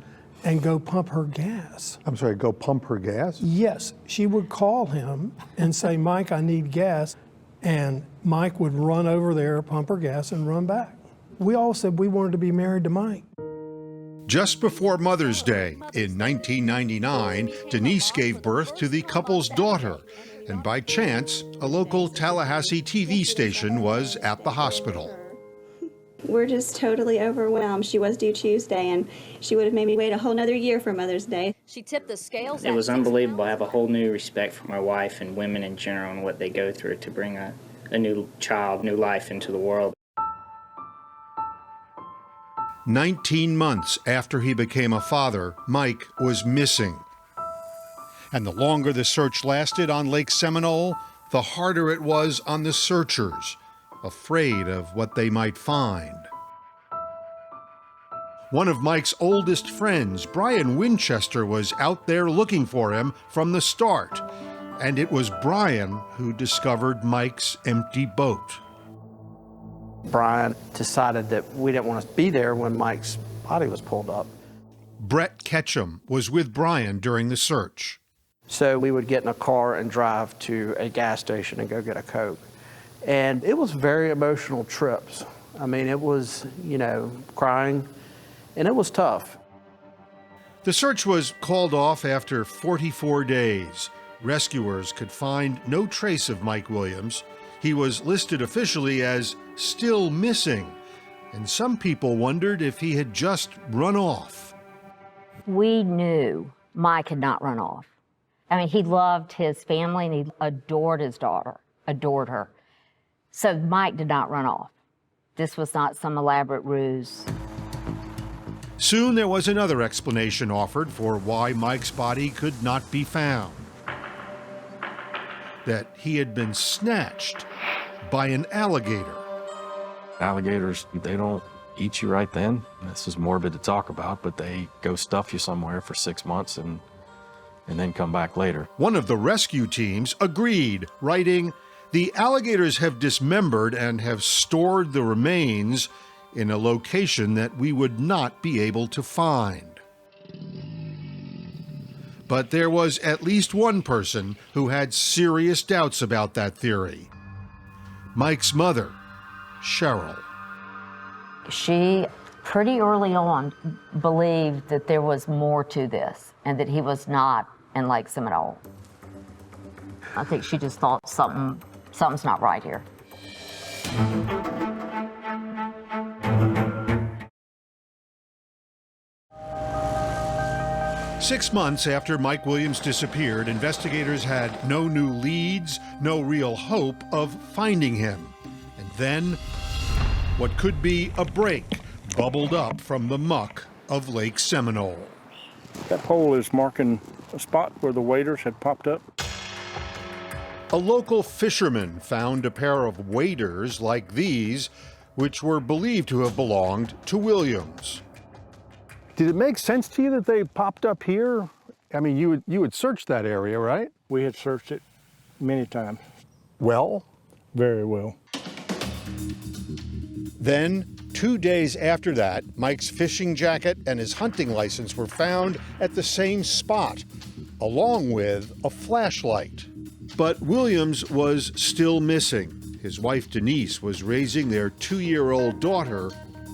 and go pump her gas. I'm sorry, go pump her gas? Yes, she would call him and say, Mike, I need gas. And Mike would run over there, pump her gas, and run back. We all said we wanted to be married to Mike. Just before Mother's Day in 1999, Denise gave birth to the couple's daughter. And by chance, a local Tallahassee TV station was at the hospital. We're just totally overwhelmed. She was due Tuesday, and she would have made me wait a whole nother year for Mother's Day. She tipped the scales. It was unbelievable. I have a whole new respect for my wife and women in general and what they go through to bring a new child, new life into the world. 19 months after he became a father, Mike was missing. And the longer the search lasted on Lake Seminole, the harder it was on the searchers, afraid of what they might find. One of Mike's oldest friends, Brian Winchester, was out there looking for him from the start. And it was Brian who discovered Mike's empty boat. Brian decided that we didn't want to be there when Mike's body was pulled up. Brett Ketchum was with Brian during the search. So we would get in a car and drive to a gas station and go get a Coke. And it was very emotional trips. I mean, it was, crying, and it was tough. The search was called off after 44 days. Rescuers could find no trace of Mike Williams. He was listed officially as still missing, and some people wondered if he had just run off. We knew Mike had not run off. I mean, he loved his family and he adored his daughter, adored her. So Mike did not run off. This was not some elaborate ruse. Soon there was another explanation offered for why Mike's body could not be found. That he had been snatched by an alligator. Alligators, they don't eat you right then. This is morbid to talk about, but they go stuff you somewhere for 6 months and then come back later. One of the rescue teams agreed, writing, "The alligators have dismembered and have stored the remains in a location that we would not be able to find." But there was at least one person who had serious doubts about that theory. Mike's mother, Cheryl. She pretty early on believed that there was more to this and that he was not in Lake Seminole. I think she just thought something's not right here. Six months after Mike Williams disappeared, investigators had no new leads, no real hope of finding him. And then, what could be a break bubbled up from the muck of Lake Seminole. That pole is marking a spot where the waders had popped up. A local fisherman found a pair of waders like these, which were believed to have belonged to Williams. Did it make sense to you that they popped up here? I mean, you would search that area, right? We had searched it many times. Well? Very well. Then, 2 days after that, Mike's fishing jacket and his hunting license were found at the same spot, along with a flashlight. But Williams was still missing. His wife Denise was raising their 2-year-old daughter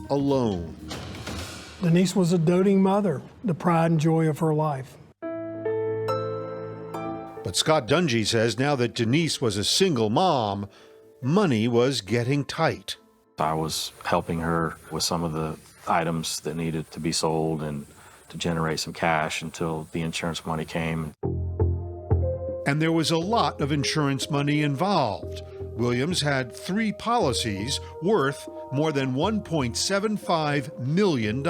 alone. Denise was a doting mother, the pride and joy of her life. But Scott Dungy says now that Denise was a single mom, money was getting tight. I was helping her with some of the items that needed to be sold and to generate some cash until the insurance money came. And there was a lot of insurance money involved. Williams had 3 policies worth more than $1.75 million.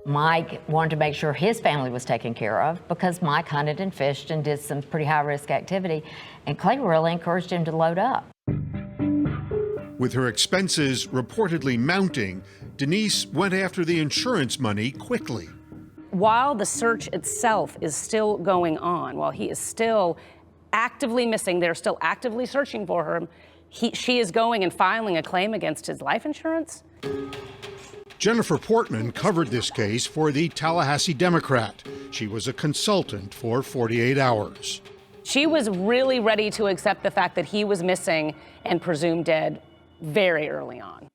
Mike wanted to make sure his family was taken care of because Mike hunted and fished and did some pretty high-risk activity, and Clay really encouraged him to load up. With her expenses reportedly mounting, Denise went after the insurance money quickly. While the search itself is still going on, while he is still actively missing, they're still actively searching for her, she is going and filing a claim against his life insurance. Jennifer Portman covered this case for the Tallahassee Democrat. She was a consultant for 48 Hours. She was really ready to accept the fact that he was missing and presumed dead very early on.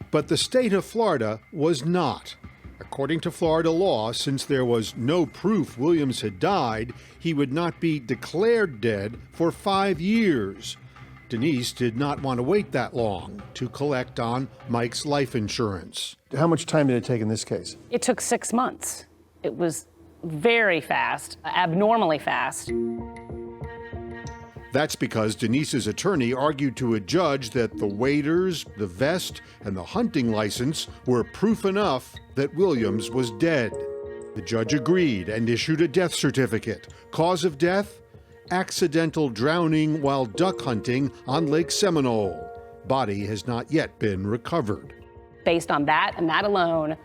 But the state of Florida was not. According to Florida law, since there was no proof Williams had died, he would not be declared dead for 5 years. Denise did not want to wait that long to collect on Mike's life insurance. How much time did it take in this case? It took 6 months. It was very fast, abnormally fast. That's because Denise's attorney argued to a judge that the waders, the vest, and the hunting license were proof enough that Williams was dead. The judge agreed and issued a death certificate. Cause of death? Accidental drowning while duck hunting on Lake Seminole. Body has not yet been recovered. Based on that, and that alone,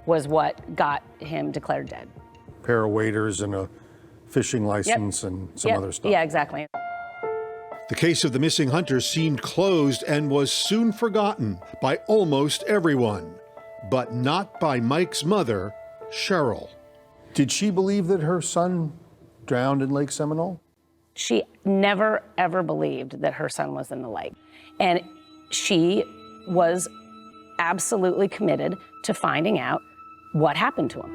was what got him declared dead. Pair of waders and a fishing license and some other stuff. Yeah, exactly. The case of the missing hunter seemed closed and was soon forgotten by almost everyone, but not by Mike's mother, Cheryl. Did she believe that her son drowned in Lake Seminole? She never, ever believed that her son was in the lake. And she was absolutely committed to finding out what happened to him.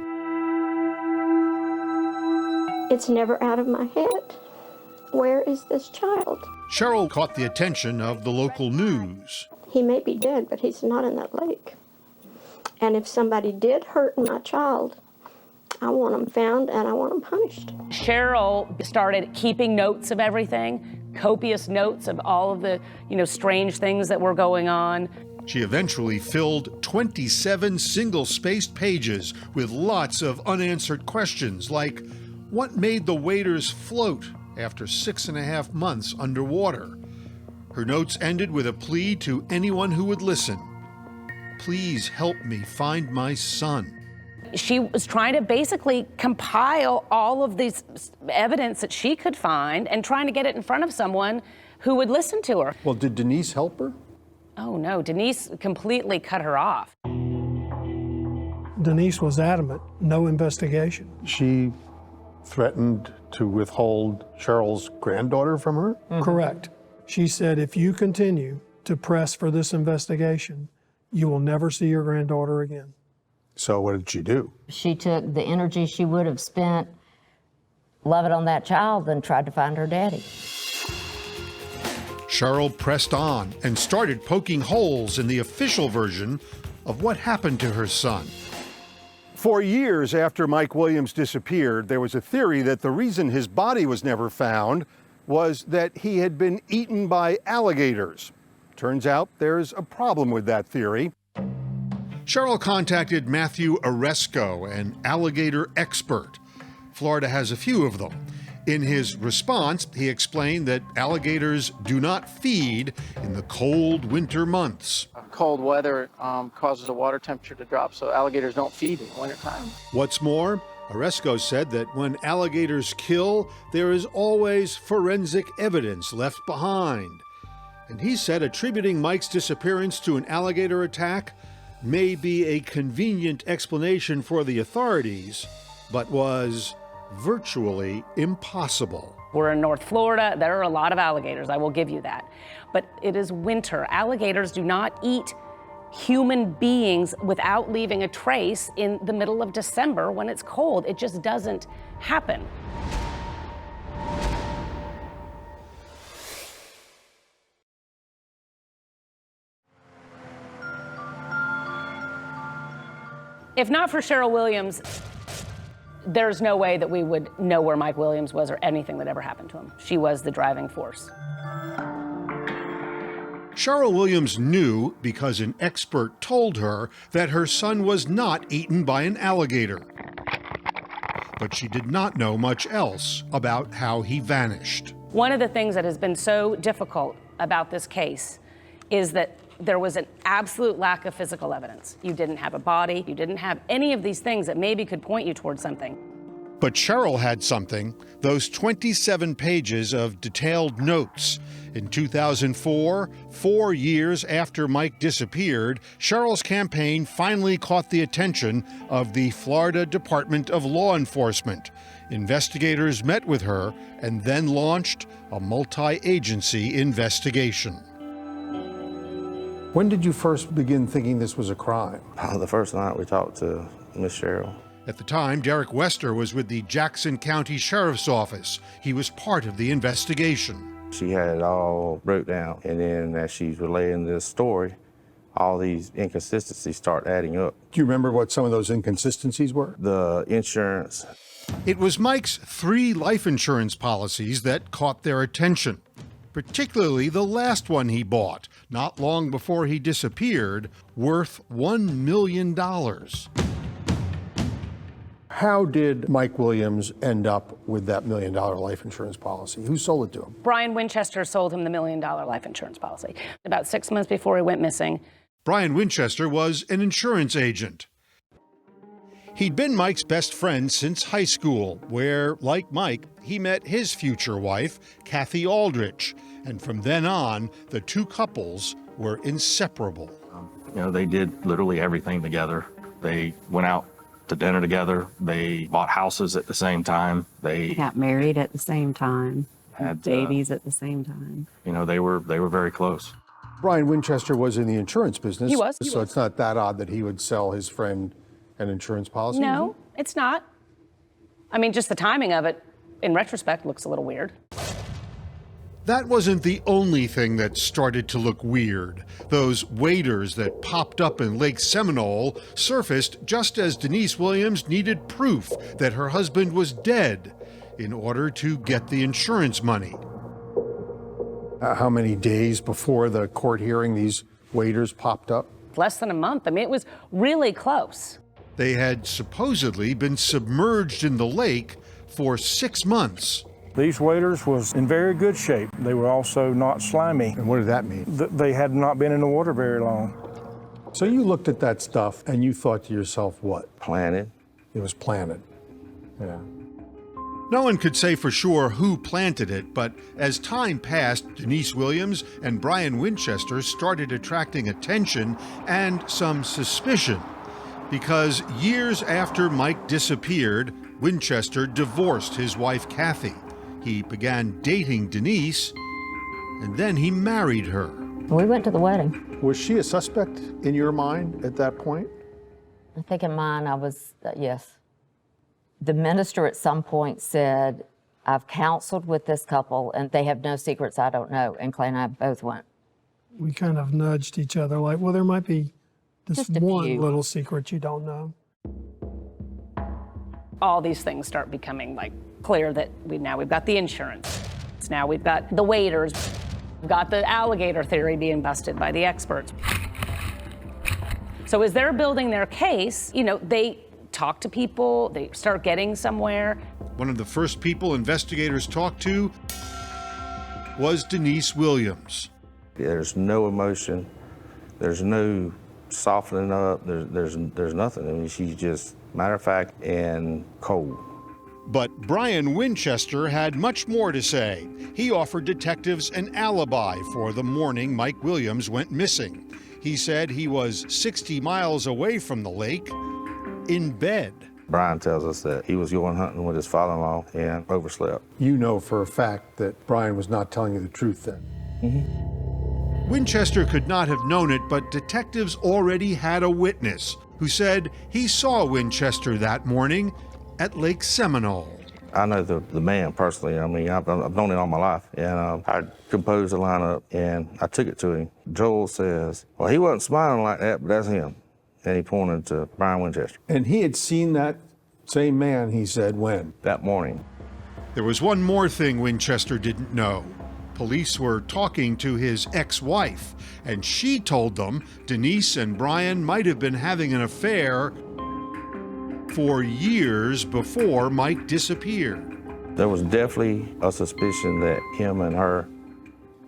It's never out of my head. Where is this child? Cheryl caught the attention of the local news. He may be dead, but he's not in that lake. And if somebody did hurt my child, I want him found and I want him punished. Cheryl started keeping notes of everything, copious notes of all of the, strange things that were going on. She eventually filled 27 single-spaced pages with lots of unanswered questions like, what made the waders float after 6.5 months underwater? Her notes ended with a plea to anyone who would listen. Please help me find my son. She was trying to basically compile all of this evidence that she could find and trying to get it in front of someone who would listen to her. Well, did Denise help her? Oh no, Denise completely cut her off. Denise was adamant, no investigation. She threatened to withhold Cheryl's granddaughter from her? Correct. She said, if you continue to press for this investigation, You will never see your granddaughter again. So what did she do? She took the energy she would have spent loving on that child and tried to find her daddy. Cheryl pressed on and started poking holes in the official version of what happened to her son. For years after Mike Williams disappeared, there was a theory that the reason his body was never found was that he had been eaten by alligators. Turns out there's a problem with that theory. Cheryl contacted Matthew Oresco, an alligator expert. Florida has a few of them. In his response, he explained that alligators do not feed in the cold winter months. Cold weather causes the water temperature to drop, so alligators don't feed in the wintertime. What's more, Oresco said that when alligators kill, there is always forensic evidence left behind. And he said attributing Mike's disappearance to an alligator attack may be a convenient explanation for the authorities, but was virtually impossible. We're in North Florida. There are a lot of alligators, I will give you that. But it is winter. Alligators do not eat human beings without leaving a trace in the middle of December when it's cold. It just doesn't happen. If not for Cheryl Williams, there's no way that we would know where Mike Williams was or anything that ever happened to him. She was the driving force. Cheryl Williams knew because an expert told her that her son was not eaten by an alligator. But she did not know much else about how he vanished. One of the things that has been so difficult about this case is that there was an absolute lack of physical evidence. You didn't have a body, you didn't have any of these things that maybe could point you towards something. But Cheryl had something, those 27 pages of detailed notes. In 2004, 4 years after Mike disappeared, Cheryl's campaign finally caught the attention of the Florida Department of Law Enforcement. Investigators met with her and then launched a multi-agency investigation. When did you first begin thinking this was a crime? The first night we talked to Miss Cheryl. At the time, Derek Wester was with the Jackson County Sheriff's Office. He was part of the investigation. She had it all broke down, and then as she's relaying this story, all these inconsistencies start adding up. Do you remember what some of those inconsistencies were? The insurance. It was Mike's 3 life insurance policies that caught their attention, particularly the last one he bought, not long before he disappeared, worth $1 million. How did Mike Williams end up with that $1 million life insurance policy? Who sold it to him? Brian Winchester sold him the $1 million life insurance policy about 6 months before he went missing. Brian Winchester was an insurance agent. He'd been Mike's best friend since high school, where, like Mike, he met his future wife, Kathy Aldrich. And from then on, the two couples were inseparable. You know, they did literally everything together. They went out to dinner together. They bought houses at the same time. They got married at the same time, had babies at the same time. You know, they were very close. Brian Winchester was in the insurance business. He was. So it's not that odd that he would sell his friend an insurance policy? No, it's not. I mean, just the timing of it, in retrospect, looks a little weird. That wasn't the only thing that started to look weird. Those waders that popped up in Lake Seminole surfaced just as Denise Williams needed proof that her husband was dead in order to get the insurance money. How many days before the court hearing these waders popped up? Less than a month. I mean, it was really close. They had supposedly been submerged in the lake for 6 months. These waders was in very good shape. They were also not slimy. And what did that mean? They had not been in the water very long. So you looked at that stuff and you thought to yourself, what? Planted. It was planted. Yeah. No one could say for sure who planted it, but as time passed, Denise Williams and Brian Winchester started attracting attention and some suspicion. Because years after Mike disappeared, Winchester divorced his wife Kathy. He began dating Denise, and then he married her. We went to the wedding. Was she a suspect in your mind at that point? I think in mine I was, yes. The minister at some point said, I've counseled with this couple and they have no secrets I don't know. And Clay and I both went. We kind of nudged each other like, well, there might be this Just a one few. little secret you don't know. All these things start becoming like clear that we've got the insurance. Now we've got the waiters. We've got the alligator theory being busted by the experts. So as they're building their case, they talk to people, they start getting somewhere. One of the first people investigators talked to was Denise Williams. There's no emotion. There's no softening up. There's nothing. I mean, she's just matter of fact and cold. But Brian Winchester had much more to say. He offered detectives an alibi for the morning Mike Williams went missing. He said he was 60 miles away from the lake, in bed. Brian tells us that he was going hunting with his father-in-law and overslept. You know for a fact that Brian was not telling you the truth then. Winchester could not have known it, but detectives already had a witness who said he saw Winchester that morning at Lake Seminole. I know the man personally. I mean, I've known him all my life. And I composed a lineup and I took it to him. Joel says, well, he wasn't smiling like that, but that's him. And he pointed to Brian Winchester. And he had seen that same man, he said, when? That morning. There was one more thing Winchester didn't know. Police were talking to his ex-wife, and she told them Denise and Brian might have been having an affair for years before Mike disappeared. There was definitely a suspicion that him and her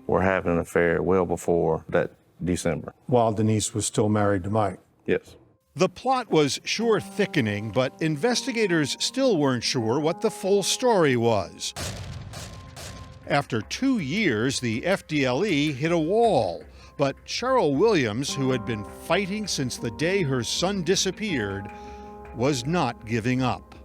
were having an affair well before that December. While Denise was still married to Mike? Yes. The plot was sure thickening, but investigators still weren't sure what the full story was. After 2 years, the FDLE hit a wall, but Cheryl Williams, who had been fighting since the day her son disappeared, was not giving up.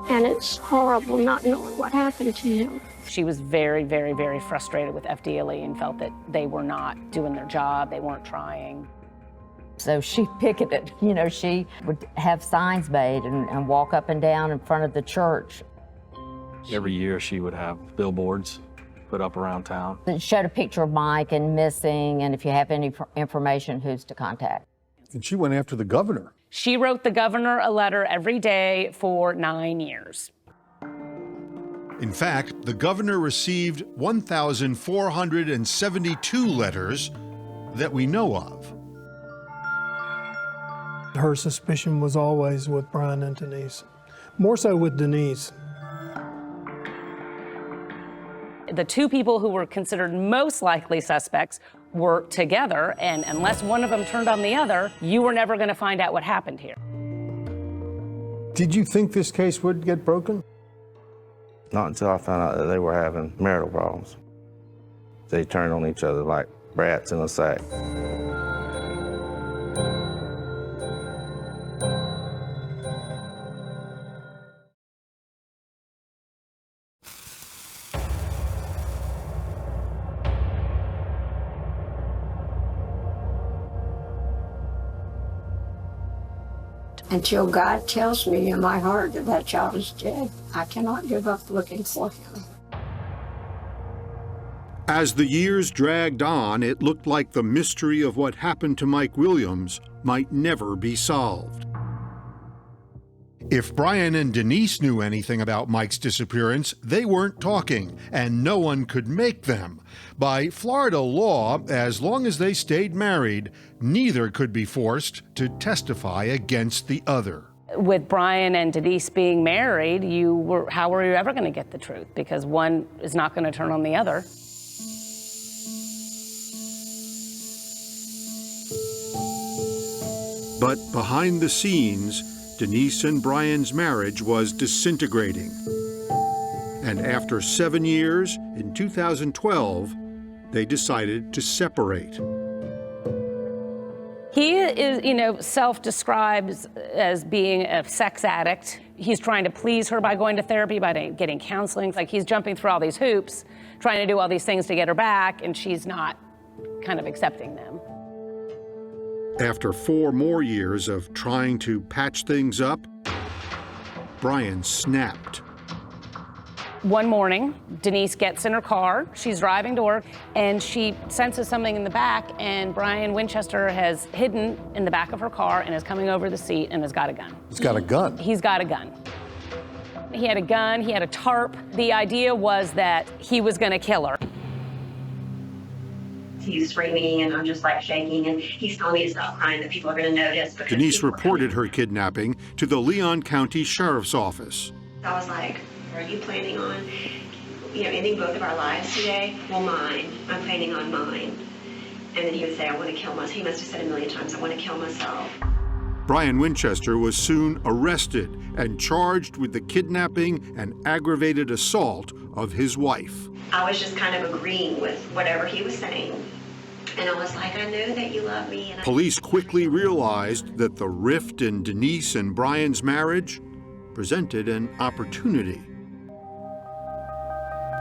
And it's horrible not knowing what happened to him. She was very, very, very frustrated with FDLE and felt that they were not doing their job, they weren't trying. So she picketed, she would have signs made and walk up and down in front of the church. Every year she would have billboards put up around town. It showed a picture of Mike and missing, and if you have any information, who's to contact. And she went after the governor. She wrote the governor a letter every day for 9 years. In fact, the governor received 1,472 letters that we know of. Her suspicion was always with Brian and Denise, more so with Denise. The two people who were considered most likely suspects were together, and unless one of them turned on the other, you were never going to find out what happened here. Did you think this case would get broken? Not until I found out that they were having marital problems. They turned on each other like rats in a sack. Until God tells me in my heart that that child is dead, I cannot give up looking for him. As the years dragged on, it looked like the mystery of what happened to Mike Williams might never be solved. If Brian and Denise knew anything about Mike's disappearance, they weren't talking, and no one could make them. By Florida law, as long as they stayed married, neither could be forced to testify against the other. With Brian and Denise being married, how were you ever going to get the truth? Because one is not going to turn on the other. But behind the scenes, Denise and Brian's marriage was disintegrating. And after 7 years, in 2012, they decided to separate. He is, self-describes as being a sex addict. He's trying to please her by going to therapy, by getting counseling. Like he's jumping through all these hoops, trying to do all these things to get her back, and she's not kind of accepting them. After 4 more years of trying to patch things up, Brian snapped. One morning, Denise gets in her car, she's driving to work, and she senses something in the back, and Brian Winchester has hidden in the back of her car and is coming over the seat and has got a gun. He's got a gun? He's got a gun. He had a gun, he had a tarp. The idea was that he was gonna kill her. He's screaming and I'm just like shaking, and he's telling me to stop crying, that people are gonna notice. Denise reported her kidnapping to the Leon County Sheriff's Office. I was like, are you planning on, ending both of our lives today? Well, mine. I'm planning on mine. And then he would say, I want to kill myself. He must have said a million times, I want to kill myself. Brian Winchester was soon arrested and charged with the kidnapping and aggravated assault of his wife. I was just kind of agreeing with whatever he was saying. And I was like, I know that you love me. And Police quickly realized that the rift in Denise and Brian's marriage presented an opportunity.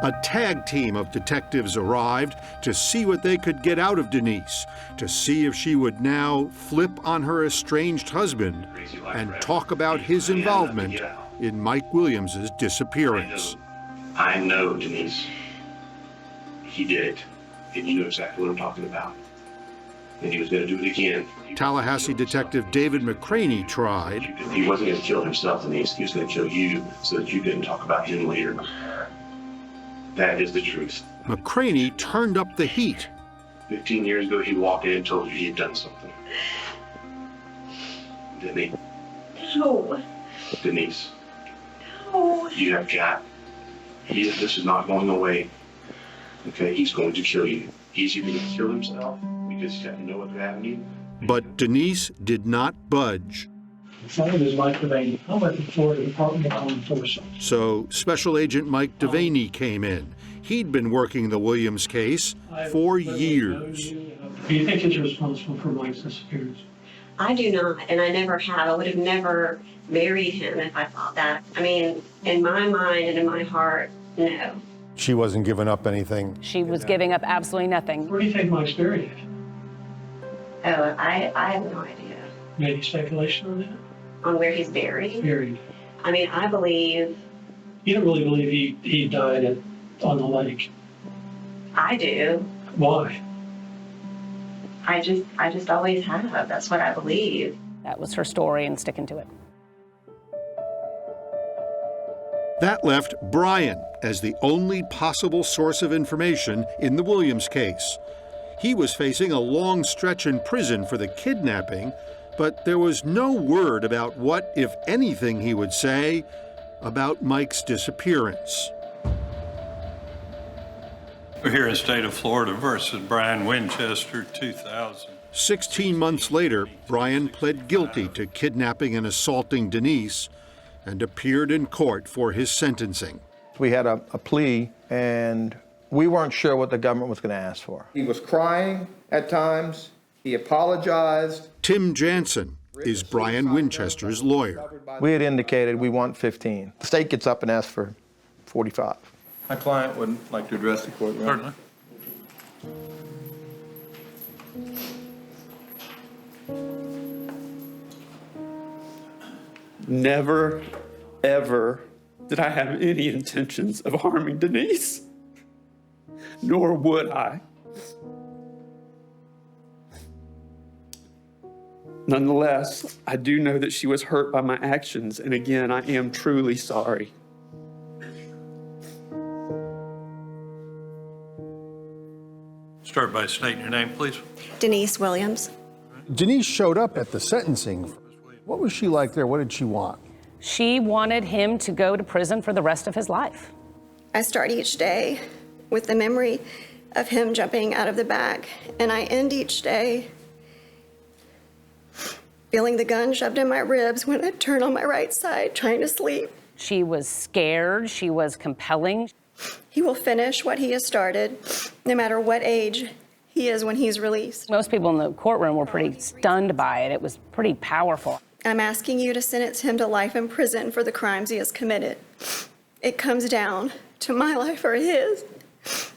A tag team of detectives arrived to see what they could get out of Denise, to see if she would now flip on her estranged husband and talk about his involvement in Mike Williams' disappearance. I know, Denise, he did it, and you know exactly what I'm talking about. And he was going to do it again. Tallahassee detective David McCraney tried. He wasn't going to kill himself, Denise. He was going to kill you so that you couldn't talk about him later. That is the truth. McCraney turned up the heat. 15 years ago, he walked in and told you he had done something. Didn't he? no, Denise, no. you have got, this is not going away. Okay, he's going to kill you. He's either going to kill himself because he's got no other avenue. But Denise did not budge. My name is Mike Devaney. I'm at the Florida Department of Law Enforcement. So Special Agent Mike Devaney came in. He'd been working the Williams case for years. Do you think he's responsible for Mike's disappearance? I do not, and I never have. I would have never married him if I thought that. I mean, in my mind and in my heart, no. She wasn't giving up anything. She was giving up absolutely nothing. Where do you think Mike's buried? Oh, I have no idea. Any speculation on that? On where he's buried? Buried. I mean, I believe. You don't really believe he died on the lake? I do. Why? I just always have. That's what I believe. That was her story and sticking to it. That left Brian as the only possible source of information in the Williams case. He was facing a long stretch in prison for the kidnapping, but there was no word about what, if anything, he would say about Mike's disappearance. We're here in the state of Florida versus Brian Winchester, 2000. 16 months later, Brian pled guilty to kidnapping and assaulting Denise and appeared in court for his sentencing. We had a plea, and we weren't sure what the government was going to ask for. He was crying at times. He apologized. Tim Jansen is Brian Winchester's lawyer. We had indicated we want 15. The state gets up and asks for 45. My client would like to address the court. Certainly. Never, ever did I have any intentions of harming Denise, nor would I. Nonetheless, I do know that she was hurt by my actions, and again, I am truly sorry. Start by stating your name, please. Denise Williams. Denise showed up at the sentencing. What was she like there? What did she want? She wanted him to go to prison for the rest of his life. I start each day with the memory of him jumping out of the back, and I end each day feeling the gun shoved in my ribs when I turn on my right side trying to sleep. She was scared. She was compelling. He will finish what he has started, no matter what age he is when he's released. Most people in the courtroom were pretty stunned by it. It was pretty powerful. I'm asking you to sentence him to life in prison for the crimes he has committed. It comes down to my life or his,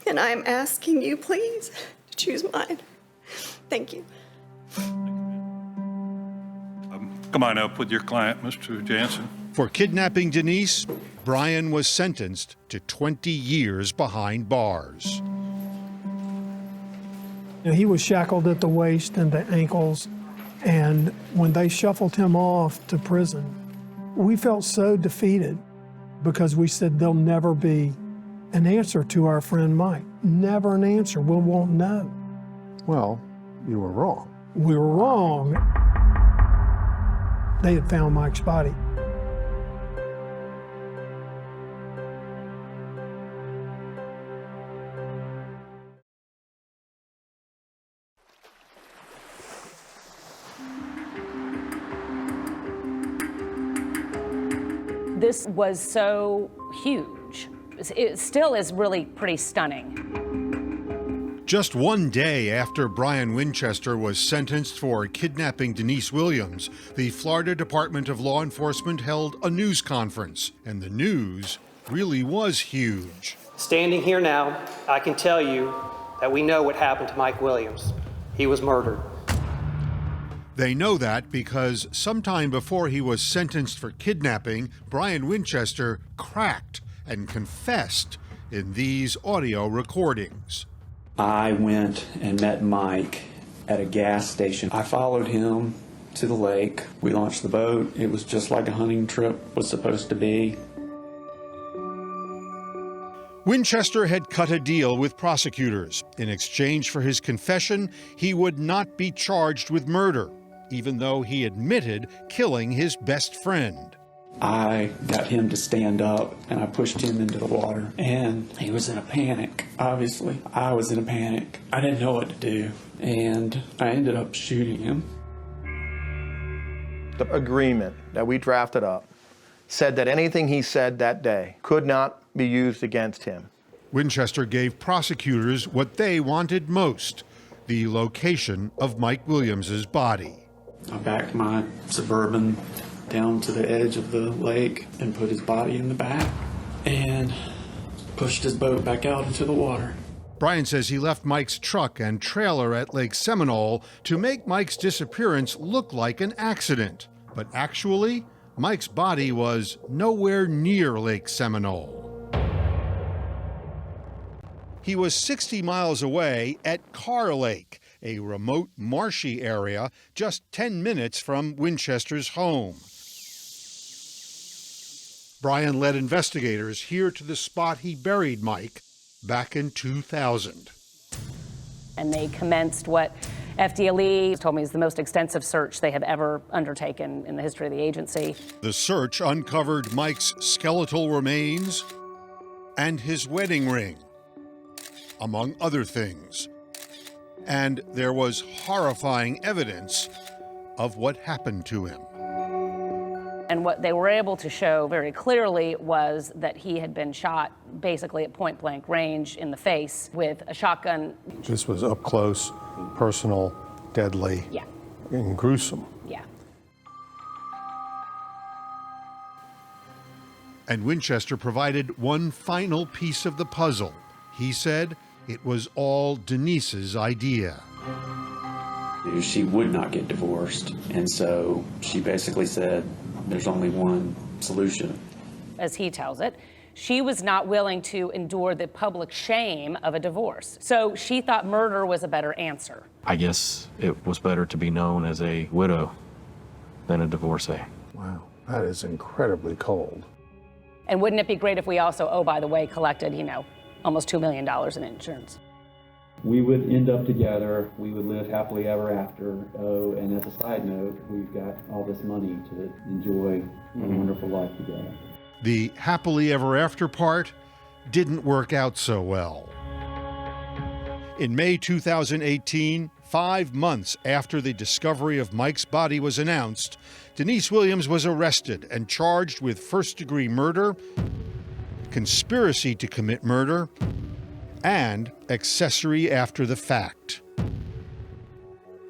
and I'm asking you, please, choose mine. Thank you. Come on up with your client, Mr. Jansen. For kidnapping Denise, Brian was sentenced to 20 years behind bars. He was shackled at the waist and the ankles, and when they shuffled him off to prison, we felt so defeated because we said there'll never be an answer to our friend Mike. Never an answer. We won't know. Well, you were wrong. We were wrong. They had found Mike's body. This was so huge. It still is really pretty stunning. Just one day after Brian Winchester was sentenced for kidnapping Denise Williams, the Florida Department of Law Enforcement held a news conference, and the news really was huge. Standing here now, I can tell you that we know what happened to Mike Williams. He was murdered. They know that because sometime before he was sentenced for kidnapping, Brian Winchester cracked and confessed in these audio recordings. I went and met Mike at a gas station. I followed him to the lake. We launched the boat. It was just like a hunting trip was supposed to be. Winchester had cut a deal with prosecutors. In exchange for his confession, he would not be charged with murder, even though he admitted killing his best friend. I got him to stand up and I pushed him into the water, and he was in a panic. Obviously, I was in a panic. I didn't know what to do, and I ended up shooting him. The agreement that we drafted up said that anything he said that day could not be used against him. Winchester gave prosecutors what they wanted most, the location of Mike Williams's body. I backed my Suburban down to the edge of the lake and put his body in the back and pushed his boat back out into the water. Brian says he left Mike's truck and trailer at Lake Seminole to make Mike's disappearance look like an accident. But actually, Mike's body was nowhere near Lake Seminole. He was 60 miles away at Carr Lake, a remote marshy area just 10 minutes from Winchester's home. Brian led investigators here to the spot he buried Mike back in 2000. And they commenced what FDLE told me is the most extensive search they have ever undertaken in the history of the agency. The search uncovered Mike's skeletal remains and his wedding ring, among other things. And there was horrifying evidence of what happened to him. And what they were able to show very clearly was that he had been shot basically at point blank range in the face with a shotgun. This was up close, personal, deadly, Yeah. and gruesome. Yeah. And Winchester provided one final piece of the puzzle. He said it was all Denise's idea. She would not get divorced, and so she basically said there's only one solution. As he tells it, she was not willing to endure the public shame of a divorce. So she thought murder was a better answer. I guess it was better to be known as a widow than a divorcee. Wow, that is incredibly cold. And wouldn't it be great if we also, oh, by the way, collected, almost $2 million in insurance? We would end up together, we would live happily ever after. Oh, and as a side note, we've got all this money to enjoy a wonderful life together. The happily ever after part didn't work out so well. In May 2018, 5 months after the discovery of Mike's body was announced, Denise Williams was arrested and charged with first-degree murder, conspiracy to commit murder, and accessory after the fact.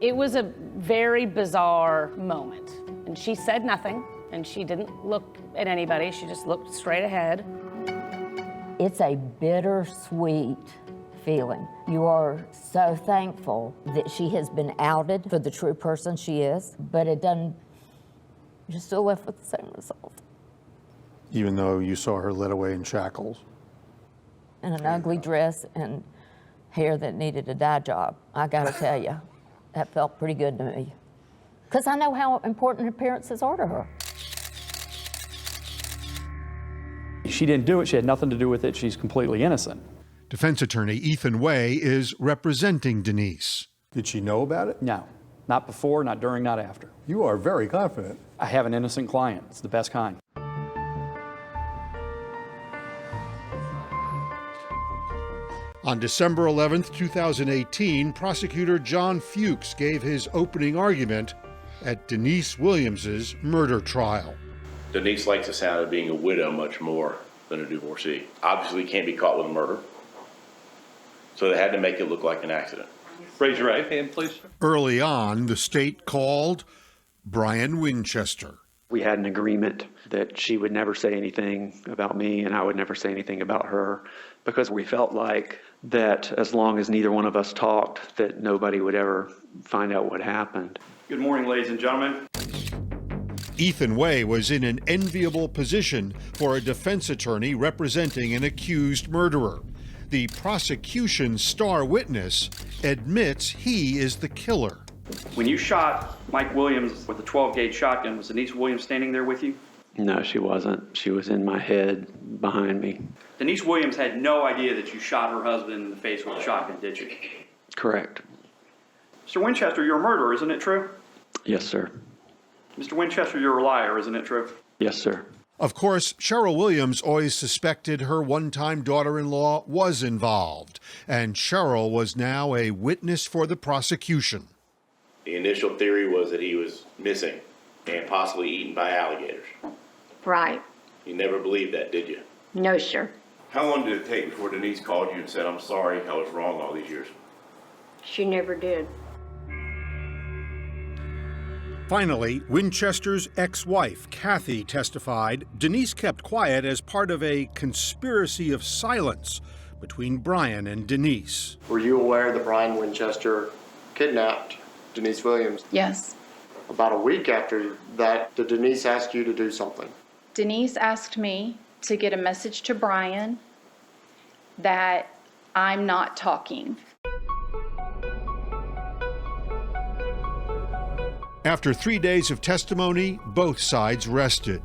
It was a very bizarre moment. And she said nothing, and she didn't look at anybody. She just looked straight ahead. It's a bittersweet feeling. You are so thankful that she has been outed for the true person she is, but it doesn't, you're still left with the same result. Even though you saw her led away in shackles? And an ugly dress and hair that needed a dye job. I gotta tell you, that felt pretty good to me. Because I know how important appearances are to her. She didn't do it. She had nothing to do with it. She's completely innocent. Defense attorney Ethan Way is representing Denise. Did she know about it? No, not before, not during, not after. You are very confident. I have an innocent client. It's the best kind. On December 11th, 2018, prosecutor John Fuchs gave his opening argument at Denise Williams's murder trial. Denise likes the sound of being a widow much more than a divorcee. Obviously can't be caught with murder, so they had to make it look like an accident. Raise your right hand, please. Early on, the state called Brian Winchester. We had an agreement that she would never say anything about me and I would never say anything about her, because we felt like that as long as neither one of us talked, that nobody would ever find out what happened. Good morning, ladies and gentlemen. Ethan Way was in an enviable position for a defense attorney representing an accused murderer. The prosecution's star witness admits he is the killer. When you shot Mike Williams with a 12-gauge shotgun, was Denise Williams standing there with you? No, she wasn't. She was in my head behind me. Denise Williams had no idea that you shot her husband in the face with a shotgun, did you? Correct. Mr. Winchester, you're a murderer, isn't it true? Yes, sir. Mr. Winchester, you're a liar, isn't it true? Yes, sir. Of course, Cheryl Williams always suspected her one-time daughter-in-law was involved, and Cheryl was now a witness for the prosecution. The initial theory was that he was missing and possibly eaten by alligators. Right. You never believed that, did you? No, sir. How long did it take before Denise called you and said, "I'm sorry, I was wrong all these years"? She never did. Finally, Winchester's ex-wife, Kathy, testified Denise kept quiet as part of a conspiracy of silence between Brian and Denise. Were you aware that Brian Winchester kidnapped Denise Williams? Yes. About a week after that, did Denise ask you to do something? Denise asked me to get a message to Brian that I'm not talking. After 3 days of testimony, both sides rested.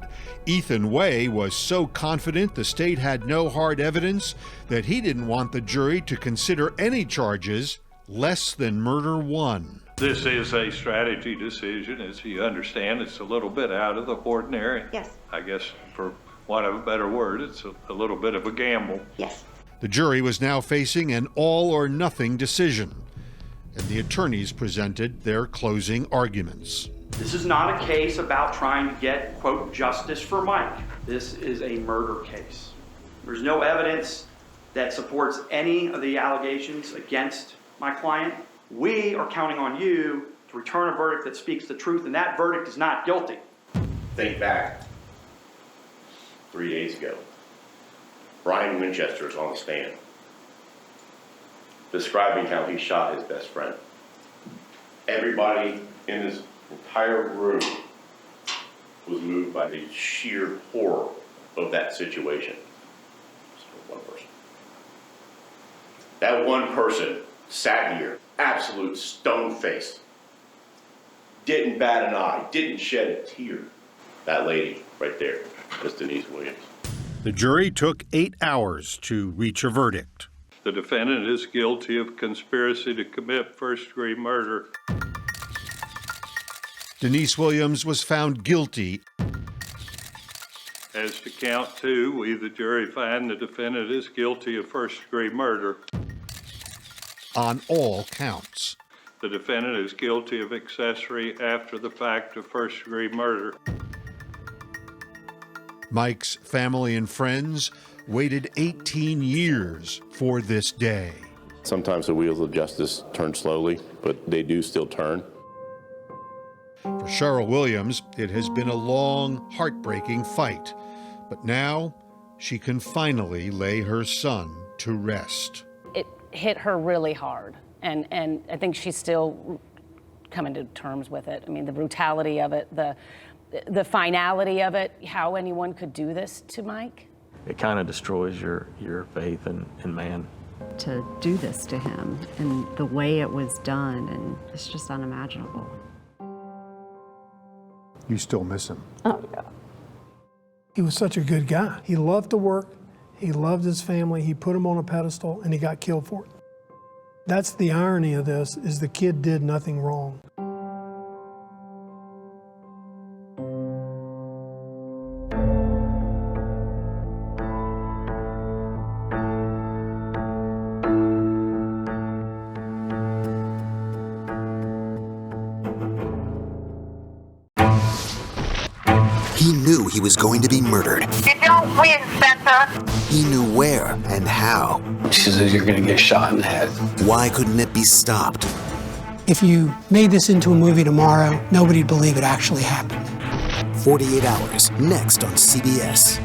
Ethan Way was so confident the state had no hard evidence that he didn't want the jury to consider any charges less than murder one. This is a strategy decision. As you understand, it's a little bit out of the ordinary. Yes. I guess, for want of a better word, it's a little bit of a gamble. Yes. The jury was now facing an all-or-nothing decision, and the attorneys presented their closing arguments. This is not a case about trying to get, quote, justice for Mike. This is a murder case. There's no evidence that supports any of the allegations against my client. We are counting on you to return a verdict that speaks the truth, and that verdict is not guilty. Think back 3 days ago. Brian Winchester is on the stand, describing how he shot his best friend. Everybody in this entire room was moved by the sheer horror of that situation. Except for one person. That one person sat here, absolute stone-faced, didn't bat an eye, didn't shed a tear. That lady right there was Denise Williams. The jury took 8 hours to reach a verdict. The defendant is guilty of conspiracy to commit first-degree murder. Denise Williams was found guilty. As to count 2, we, the jury, find the defendant is guilty of first-degree murder. On all counts. The defendant is guilty of accessory after the fact of first-degree murder. Mike's family and friends waited 18 years for this day. Sometimes the wheels of justice turn slowly, but they do still turn. For Cheryl Williams, it has been a long, heartbreaking fight. But now, she can finally lay her son to rest. It hit her really hard. And I think she's still coming to terms with it. I mean, the brutality of it, the finality of it, how anyone could do this to Mike. It kind of destroys your faith in man. To do this to him and the way it was done, and it's just unimaginable. You still miss him? Oh, yeah. He was such a good guy. He loved to work, he loved his family, he put him on a pedestal, and he got killed for it. That's the irony of this, is the kid did nothing wrong. He knew he was going to be murdered. You don't win, Spencer. He knew where and how. She says you're gonna get shot in the head. Why couldn't it be stopped? If you made this into a movie tomorrow, nobody'd believe it actually happened. 48 Hours, next on CBS.